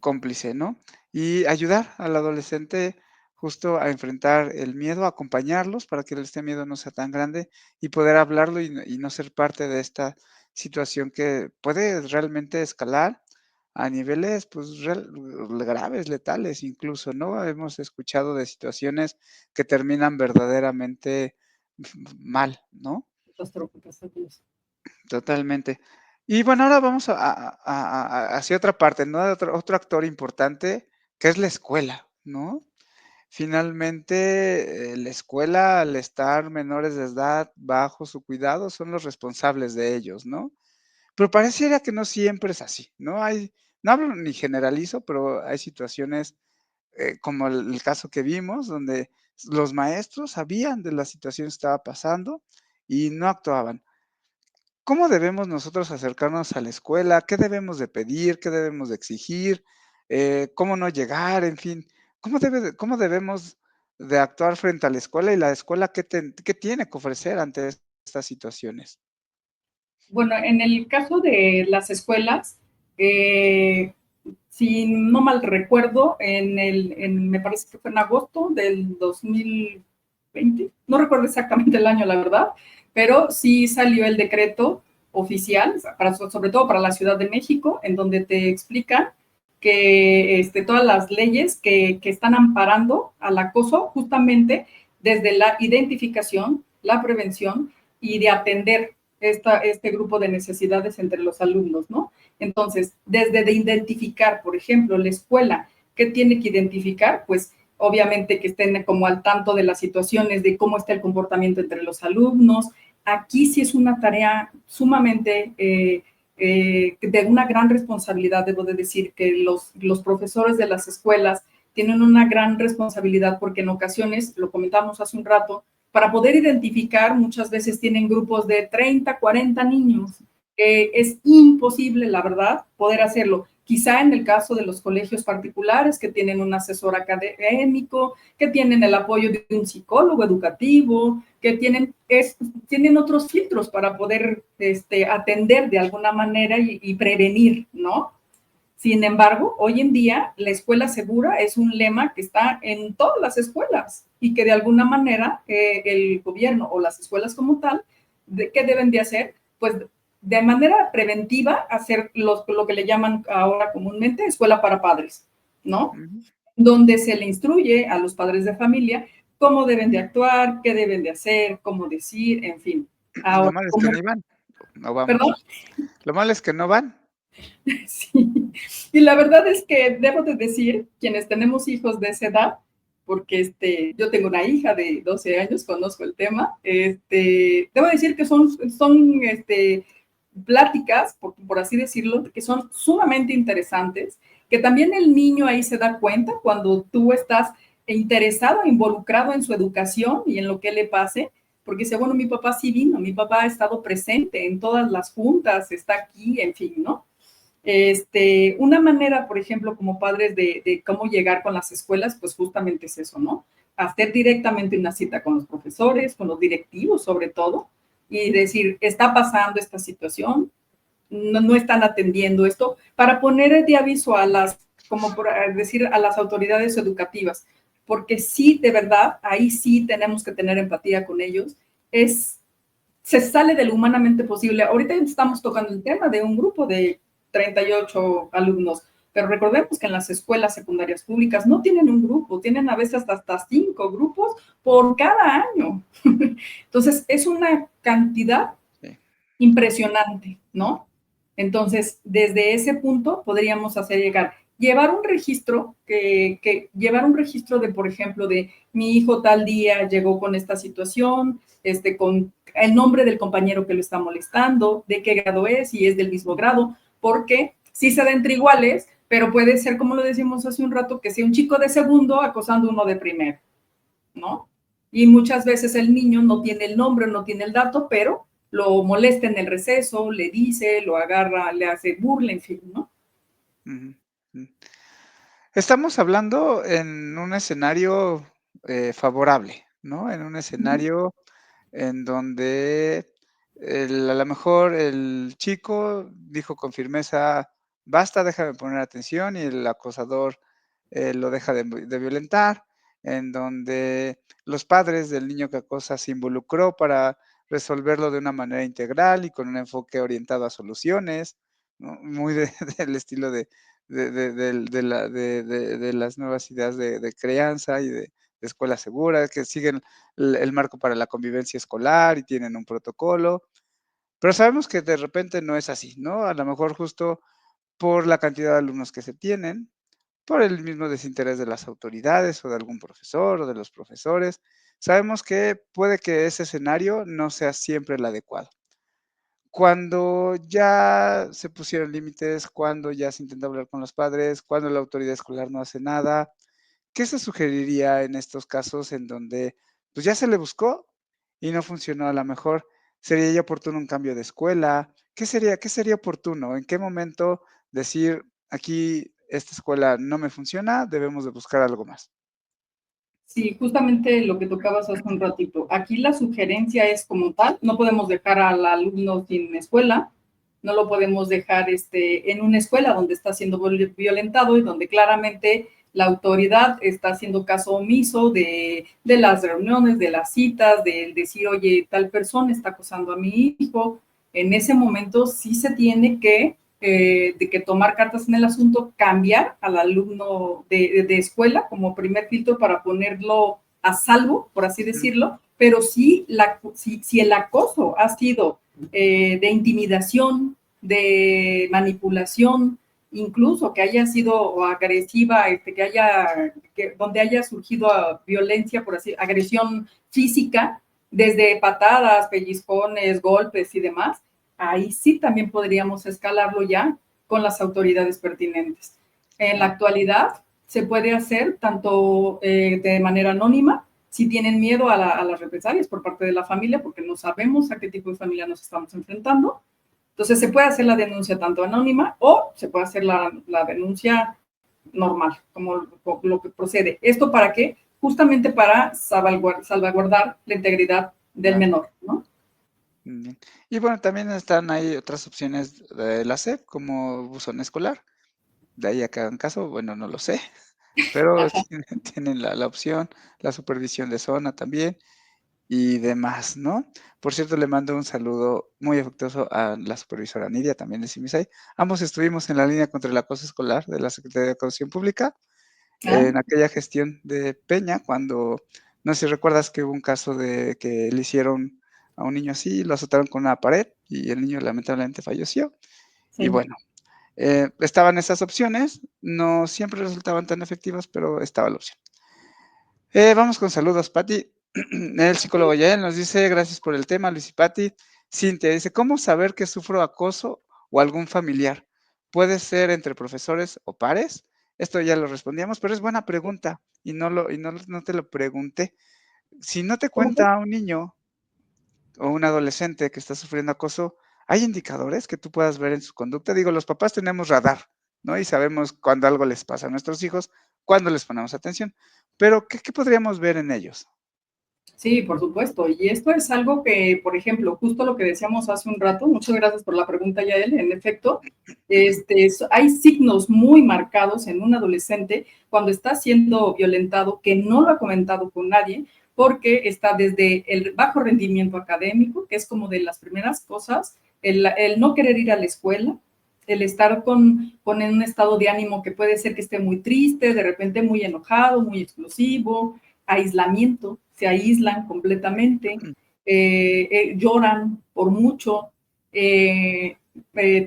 cómplice, ¿no? Y ayudar al adolescente justo a enfrentar el miedo, acompañarlos para que este miedo no sea tan grande y poder hablarlo y no ser parte de esta situación que puede realmente escalar a niveles pues graves, letales incluso, ¿no? Hemos escuchado de situaciones que terminan verdaderamente mal, ¿no? Catastróficas, adiós. Totalmente. Y bueno, ahora vamos hacia otra parte, ¿no? Otro actor importante, que es la escuela, ¿no? Finalmente, la escuela, al estar menores de edad bajo su cuidado, son los responsables de ellos, ¿no? Pero pareciera que no siempre es así, ¿no? No hablo ni generalizo, pero hay situaciones como el caso que vimos, donde los maestros sabían de la situación que estaba pasando y no actuaban. ¿Cómo debemos nosotros acercarnos a la escuela? ¿Qué debemos de pedir? ¿Qué debemos de exigir? ¿Cómo no llegar? En fin, ¿cómo debemos de actuar frente a la escuela y la escuela qué tiene que ofrecer ante estas situaciones. Bueno, en el caso de las escuelas, si no mal recuerdo, me parece que fue en agosto del 2020, no recuerdo exactamente el año, la verdad, pero sí salió el decreto oficial, sobre todo para la Ciudad de México, en donde te explican que todas las leyes que están amparando al acoso justamente desde la identificación, la prevención y de atender este grupo de necesidades entre los alumnos, ¿no? Entonces, desde de identificar, por ejemplo, la escuela, ¿qué tiene que identificar? Pues obviamente que estén como al tanto de las situaciones, de cómo está el comportamiento entre los alumnos. Aquí sí es una tarea sumamente de una gran responsabilidad, debo de decir que los profesores de las escuelas tienen una gran responsabilidad porque en ocasiones, lo comentamos hace un rato, para poder identificar, muchas veces tienen grupos de 30, 40 niños. Es imposible, la verdad, poder hacerlo. Quizá en el caso de los colegios particulares que tienen un asesor académico, que tienen el apoyo de un psicólogo educativo, que tienen otros filtros para poder atender de alguna manera y prevenir, ¿no? Sin embargo, hoy en día la escuela segura es un lema que está en todas las escuelas y que de alguna manera el gobierno o las escuelas como tal, ¿qué deben de hacer? Pues de manera preventiva hacer lo que le llaman ahora comúnmente escuela para padres, ¿no? Donde se le instruye a los padres de familia cómo deben de actuar, qué deben de hacer, cómo decir, en fin. Lo Ahora, malo es que ¿cómo? no iban, no ¿Perdón? vamos. Lo malo es que no van. Sí, y la verdad es que debo de decir, quienes tenemos hijos de esa edad, porque yo tengo una hija de 12 años, conozco el tema, debo decir que son pláticas, por así decirlo, que son sumamente interesantes, que también el niño ahí se da cuenta cuando tú estás interesado, involucrado en su educación y en lo que le pase, porque dice, bueno, mi papá sí vino, mi papá ha estado presente en todas las juntas, está aquí, en fin, ¿no? Una manera, por ejemplo, como padres de cómo llegar con las escuelas, pues justamente es eso, ¿no? Hacer directamente una cita con los profesores, con los directivos sobre todo, y decir, está pasando esta situación, no están atendiendo esto, para poner de aviso a como por decir, a las autoridades educativas, porque sí, de verdad, ahí sí tenemos que tener empatía con ellos, se sale de lo humanamente posible. Ahorita estamos tocando el tema de un grupo de 38 alumnos, pero recordemos que en las escuelas secundarias públicas no tienen un grupo, tienen a veces hasta 5 grupos por cada año. Entonces, es una cantidad impresionante, ¿no? Entonces, desde ese punto podríamos hacer llevar un registro, llevar un registro de, por ejemplo, de mi hijo tal día llegó con esta situación, con el nombre del compañero que lo está molestando, de qué grado es, si es del mismo grado, porque sí se da entre iguales, pero puede ser, como lo decimos hace un rato, que sea un chico de segundo acosando a uno de primero, ¿no? Y muchas veces el niño no tiene el nombre, no tiene el dato, pero lo molesta en el receso, le dice, lo agarra, le hace burla, en fin, ¿no? Estamos hablando en un escenario favorable, ¿no? En un escenario en donde a lo mejor el chico dijo con firmeza, basta, déjame poner atención, y el acosador lo deja de violentar, en donde los padres del niño que acosa se involucró para resolverlo de una manera integral y con un enfoque orientado a soluciones, ¿no? Muy del estilo de las nuevas ideas de crianza y de escuela segura, que siguen el marco para la convivencia escolar y tienen un protocolo, pero sabemos que de repente no es así, ¿no? A lo mejor justo por la cantidad de alumnos que se tienen, por el mismo desinterés de las autoridades o de algún profesor o de los profesores, sabemos que puede que ese escenario no sea siempre el adecuado. Cuando ya se pusieron límites, cuando ya se intenta hablar con los padres, cuando la autoridad escolar no hace nada, ¿qué se sugeriría en estos casos en donde pues ya se le buscó y no funcionó? A lo mejor sería ya oportuno un cambio de escuela. Qué sería oportuno? ¿En qué momento decir aquí esta escuela no me funciona, debemos de buscar algo más? Sí, justamente lo que tocabas hace un ratito. Aquí la sugerencia es como tal, no podemos dejar al alumno sin escuela, no lo podemos dejar en una escuela donde está siendo violentado y donde claramente la autoridad está haciendo caso omiso de las reuniones, de las citas, de decir, oye, tal persona está acosando a mi hijo. En ese momento sí se tiene de que tomar cartas en el asunto, cambiar al alumno de escuela como primer filtro para ponerlo a salvo, por así decirlo, pero si el acoso ha sido de intimidación, de manipulación, incluso que haya sido agresiva, donde haya surgido violencia, por así, agresión física, desde patadas, pellizcones, golpes y demás, ahí sí también podríamos escalarlo ya con las autoridades pertinentes. En la actualidad se puede hacer tanto de manera anónima, si tienen miedo a las represalias por parte de la familia, porque no sabemos a qué tipo de familia nos estamos enfrentando. Entonces se puede hacer la denuncia tanto anónima o se puede hacer la denuncia normal, como lo que procede. ¿Esto para qué? Justamente para salvaguardar la integridad del menor, ¿no? Bien. Y bueno, también están ahí otras opciones de la SEP, como buzón escolar. De ahí a que hagan caso, bueno, no lo sé, pero tienen la opción, la supervisión de zona también y demás, ¿no? Por cierto, le mando un saludo muy afectuoso a la supervisora Nidia, también de CIMISAI. Ambos estuvimos en la línea contra el acoso escolar de la Secretaría de Educación Pública, en aquella gestión de Peña, cuando, no sé si recuerdas que hubo un caso de que le hicieron a un niño así, lo azotaron con una pared y el niño lamentablemente falleció. Y Sí. bueno, estaban esas opciones, no siempre resultaban tan efectivas, pero estaba la opción. Vamos con saludos, Pati. El psicólogo Yael nos dice, gracias por el tema, Luis y Pati. Cintia dice, ¿cómo saber que sufro acoso o algún familiar? ¿Puede ser entre profesores o pares? Esto ya lo respondíamos, pero es buena pregunta y no te lo pregunté. Si no te ¿Cómo que? cuenta un niño o un adolescente que está sufriendo acoso, ¿hay indicadores que tú puedas ver en su conducta? Digo, los papás tenemos radar, ¿no? Y sabemos cuando algo les pasa a nuestros hijos, cuando les ponemos atención. Pero, ¿qué podríamos ver en ellos? Sí, por supuesto. Y esto es algo que, por ejemplo, justo lo que decíamos hace un rato, muchas gracias por la pregunta, Yael, en efecto, hay signos muy marcados en un adolescente cuando está siendo violentado, que no lo ha comentado con nadie, porque está desde el bajo rendimiento académico, que es como de las primeras cosas, el no querer ir a la escuela, el estar con un estado de ánimo que puede ser que esté muy triste, de repente muy enojado, muy explosivo, aislamiento, se aíslan completamente, lloran por mucho.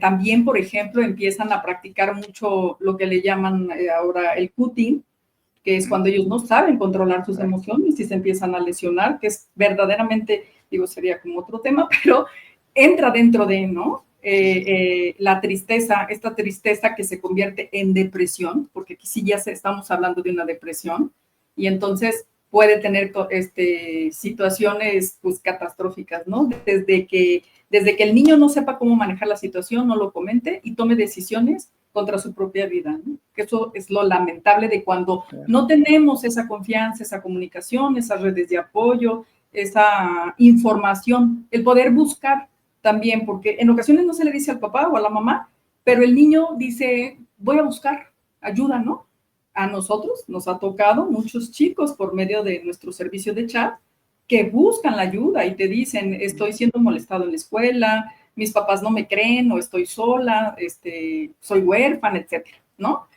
También, por ejemplo, empiezan a practicar mucho lo que le llaman ahora el cutting, que es cuando ellos no saben controlar sus emociones y se empiezan a lesionar, que es verdaderamente, digo, sería como otro tema, pero entra dentro de, ¿no? La tristeza, esta tristeza que se convierte en depresión, porque aquí sí ya estamos hablando de una depresión, y entonces puede tener situaciones pues catastróficas, ¿no? Desde que el niño no sepa cómo manejar la situación, no lo comente y tome decisiones contra su propia vida, ¿no? Que eso es lo lamentable de cuando no tenemos esa confianza, esa comunicación, esas redes de apoyo, esa información, el poder buscar también, porque en ocasiones no se le dice al papá o a la mamá, pero el niño dice, voy a buscar ayuda, ¿no? A nosotros nos ha tocado muchos chicos por medio de nuestro servicio de chat que buscan la ayuda y te dicen, estoy siendo molestado en la escuela, mis papás no me creen o estoy sola, soy huérfana, etcétera, ¿no?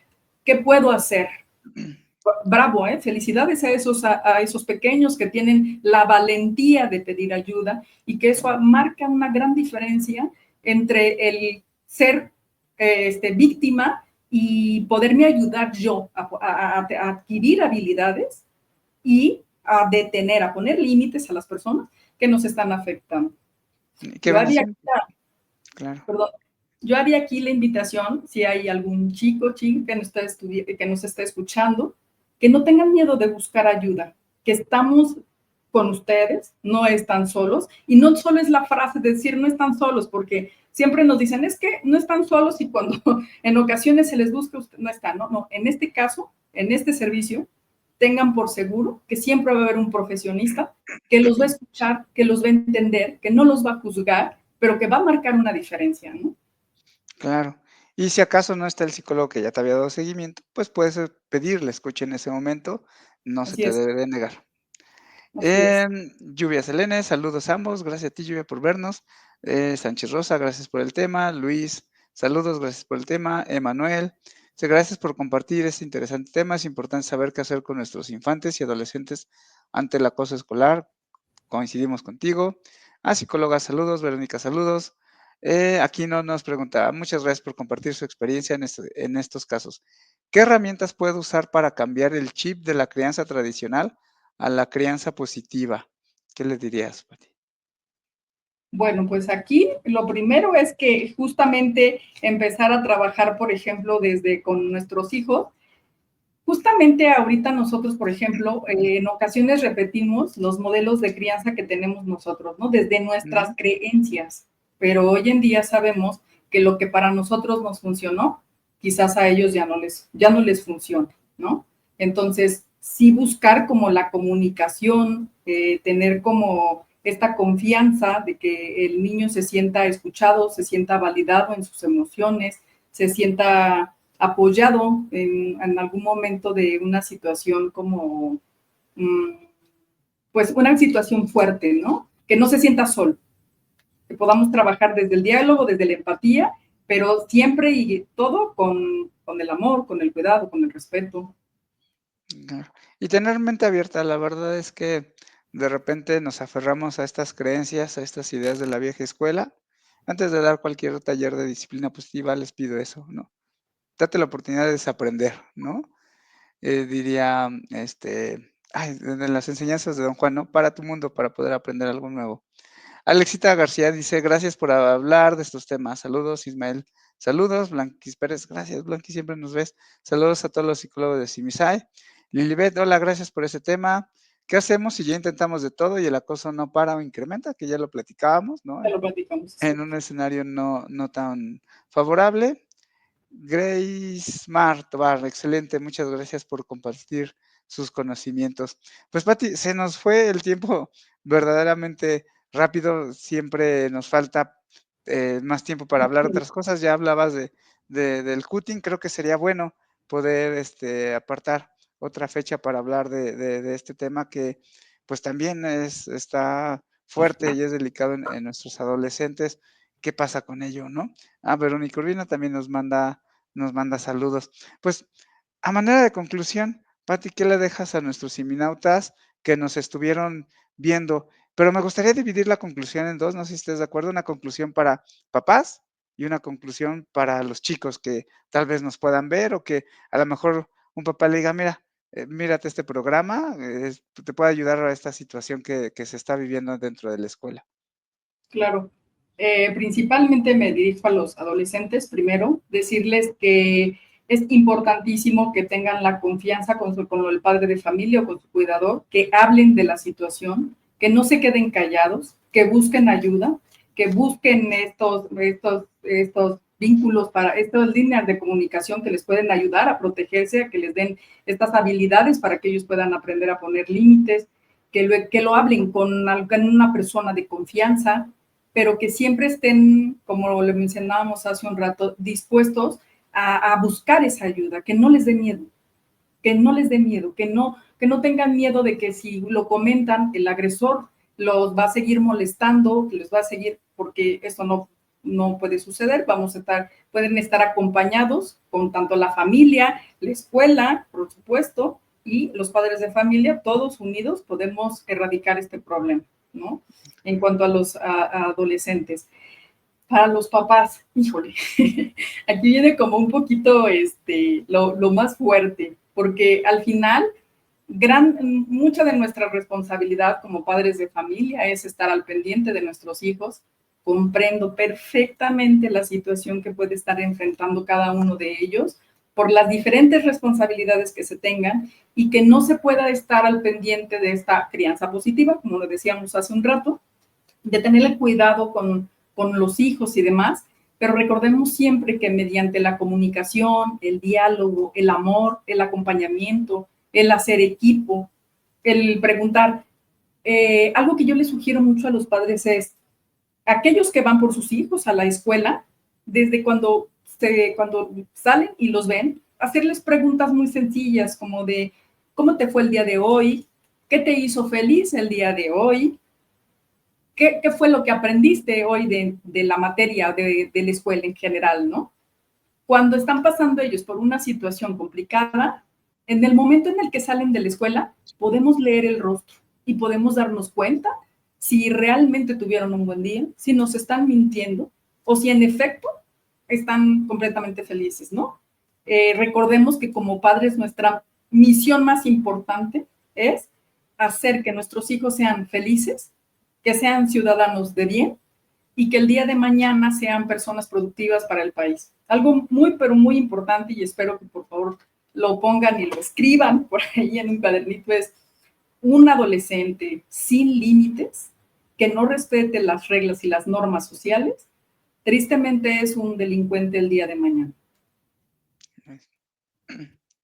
¿Qué puedo hacer? Bravo, felicidades a esos pequeños que tienen la valentía de pedir ayuda y que eso marca una gran diferencia entre el ser víctima y poderme ayudar yo a adquirir habilidades y a detener, a poner límites a las personas que nos están afectando. Qué bendición. Claro. Perdón, yo haría aquí la invitación, si hay algún chico que nos está escuchando, que no tengan miedo de buscar ayuda, que estamos con ustedes, no están solos, y no solo es la frase de decir no están solos, porque siempre nos dicen, es que no están solos y cuando en ocasiones se les busca, usted no está, no, en este caso, en este servicio, tengan por seguro que siempre va a haber un profesionista que los va a escuchar, que los va a entender, que no los va a juzgar, pero que va a marcar una diferencia, ¿no? Claro. Y si acaso no está el psicólogo que ya te había dado seguimiento, pues puedes pedirle escucha en ese momento, no se Así te es, debe de negar. así es. Lluvia Selene, saludos a ambos, gracias a ti Lluvia por vernos. Sánchez Rosa, gracias por el tema. Luis, saludos, gracias por el tema. Emanuel, gracias por compartir este interesante tema. Es importante saber qué hacer con nuestros infantes y adolescentes ante el acoso escolar. Coincidimos contigo. Psicóloga, saludos. Verónica, saludos. Aquí no nos pregunta, muchas gracias por compartir su experiencia en estos casos. ¿Qué herramientas puedo usar para cambiar el chip de la crianza tradicional a la crianza positiva? ¿Qué le dirías, Pati? Bueno, pues aquí lo primero es que justamente empezar a trabajar, por ejemplo, desde con nuestros hijos. Justamente ahorita nosotros, por ejemplo, en ocasiones repetimos los modelos de crianza que tenemos nosotros, ¿no? Desde nuestras creencias, pero hoy en día sabemos que lo que para nosotros nos funcionó, quizás a ellos ya no les funcione, ¿no? Entonces, sí buscar como la comunicación, tener como esta confianza de que el niño se sienta escuchado, se sienta validado en sus emociones, se sienta apoyado en algún momento de una situación como, pues una situación fuerte, ¿no? Que no se sienta solo, que podamos trabajar desde el diálogo, desde la empatía, pero siempre y todo con el amor, con el cuidado, con el respeto. Claro. Y tener mente abierta, la verdad es que de repente nos aferramos a estas creencias, a estas ideas de la vieja escuela. Antes de dar cualquier taller de disciplina positiva, les pido eso, ¿no? Date la oportunidad de desaprender, ¿no? Diría, de las enseñanzas de Don Juan, ¿no? Para tu mundo, para poder aprender algo nuevo. Alexita García dice, gracias por hablar de estos temas. Saludos, Ismael. Saludos, Blanquis Pérez. Gracias, Blanquis, siempre nos ves. Saludos a todos los psicólogos de Simisai. Lilibet, hola, gracias por ese tema. ¿Qué hacemos si ya intentamos de todo y el acoso no para o incrementa? Que ya lo platicábamos, ¿no? Ya lo platicamos. En un escenario no tan favorable. Grace Martbar, excelente, muchas gracias por compartir sus conocimientos. Pues Pati, se nos fue el tiempo verdaderamente rápido, siempre nos falta más tiempo para hablar de otras cosas, ya hablabas del cutting, creo que sería bueno poder apartar otra fecha para hablar de este tema que pues también está fuerte y es delicado en nuestros adolescentes. ¿Qué pasa con ello, no? Verónica Urbina también nos manda saludos. Pues, a manera de conclusión, Pati, ¿qué le dejas a nuestros siminautas que nos estuvieron viendo? Pero me gustaría dividir la conclusión en dos, no sé si estés de acuerdo, una conclusión para papás y una conclusión para los chicos que tal vez nos puedan ver o que a lo mejor un papá le diga, mira, mírate este programa, te puede ayudar a esta situación que se está viviendo dentro de la escuela. Claro. Principalmente me dirijo a los adolescentes, primero, decirles que es importantísimo que tengan la confianza con el padre de familia o con su cuidador, que hablen de la situación, que no se queden callados, que busquen ayuda, que busquen estos vínculos, para estas líneas de comunicación que les pueden ayudar a protegerse, a que les den estas habilidades para que ellos puedan aprender a poner límites, que lo hablen con una persona de confianza, pero que siempre estén, como le mencionábamos hace un rato, dispuestos a buscar esa ayuda, que no les dé miedo, que no tengan miedo de que si lo comentan, el agresor los va a seguir molestando, que les va a seguir, porque eso no puede suceder. Pueden estar acompañados con tanto la familia, la escuela, por supuesto, y los padres de familia, todos unidos podemos erradicar este problema, ¿no? En cuanto a los adolescentes. Para los papás, híjole, aquí viene como un poquito lo más fuerte, porque al final mucha de nuestra responsabilidad como padres de familia es estar al pendiente de nuestros hijos. Comprendo perfectamente la situación que puede estar enfrentando cada uno de ellos por las diferentes responsabilidades que se tengan y que no se pueda estar al pendiente de esta crianza positiva, como lo decíamos hace un rato, de tener el cuidado con los hijos y demás, pero recordemos siempre que mediante la comunicación, el diálogo, el amor, el acompañamiento, el hacer equipo, el preguntar. Algo que yo les sugiero mucho a los padres es, aquellos que van por sus hijos a la escuela, desde cuando salen y los ven, hacerles preguntas muy sencillas como de, ¿cómo te fue el día de hoy? ¿Qué te hizo feliz el día de hoy? ¿Qué fue lo que aprendiste hoy de la materia, de la escuela en general, ¿no? Cuando están pasando ellos por una situación complicada, en el momento en el que salen de la escuela, podemos leer el rostro y podemos darnos cuenta si realmente tuvieron un buen día, si nos están mintiendo o si en efecto están completamente felices, ¿no? Recordemos que como padres nuestra misión más importante es hacer que nuestros hijos sean felices, que sean ciudadanos de bien y que el día de mañana sean personas productivas para el país. Algo muy, pero muy importante, y espero que por favor lo pongan y lo escriban por ahí en un cuadernito, es un adolescente sin límites, que no respete las reglas y las normas sociales, tristemente es un delincuente el día de mañana.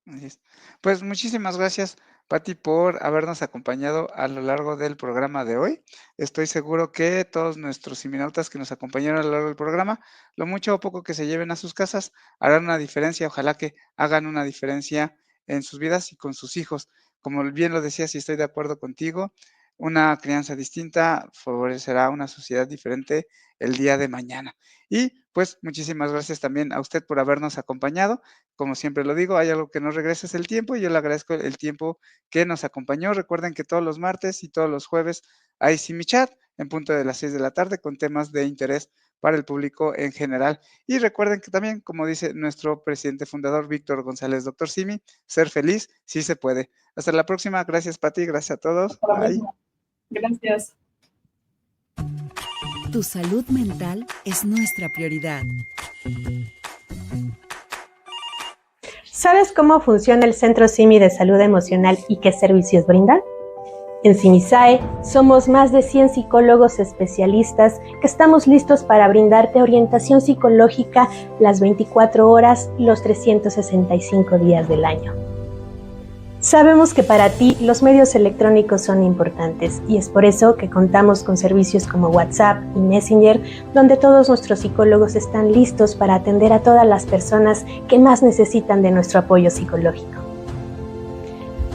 Así es. Pues muchísimas gracias, Pati, por habernos acompañado a lo largo del programa de hoy. Estoy seguro que todos nuestros siminautas que nos acompañaron a lo largo del programa, lo mucho o poco que se lleven a sus casas, harán una diferencia. Ojalá que hagan una diferencia en sus vidas y con sus hijos. Como bien lo decías, y estoy de acuerdo contigo, una crianza distinta favorecerá una sociedad diferente el día de mañana. Y pues muchísimas gracias también a usted por habernos acompañado. Como siempre lo digo, hay algo que no regresa, es el tiempo, y yo le agradezco el tiempo que nos acompañó. Recuerden que todos los martes y todos los jueves hay Simichat en punto de las 6 de la tarde con temas de interés para el público en general. Y recuerden que también, como dice nuestro presidente fundador Víctor González, Dr. Simi, ser feliz sí se puede. Hasta la próxima. Gracias, Pati. Gracias a todos. Hasta la Bye. próxima. Gracias. Tu salud mental es nuestra prioridad. ¿Sabes cómo funciona el Centro Simi de Salud Emocional y qué servicios brinda? En Simisae somos más de 100 psicólogos especialistas que estamos listos para brindarte orientación psicológica las 24 horas y los 365 días del año. Sabemos que para ti los medios electrónicos son importantes y es por eso que contamos con servicios como WhatsApp y Messenger, donde todos nuestros psicólogos están listos para atender a todas las personas que más necesitan de nuestro apoyo psicológico.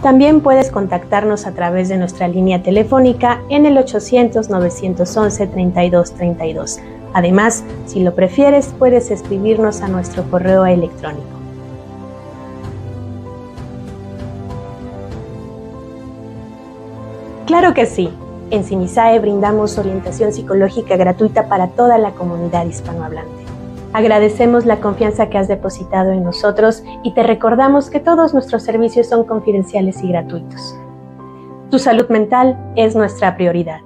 También puedes contactarnos a través de nuestra línea telefónica en el 800-911-3232. Además, si lo prefieres, puedes escribirnos a nuestro correo electrónico. Claro que sí. En Simisae brindamos orientación psicológica gratuita para toda la comunidad hispanohablante. Agradecemos la confianza que has depositado en nosotros y te recordamos que todos nuestros servicios son confidenciales y gratuitos. Tu salud mental es nuestra prioridad.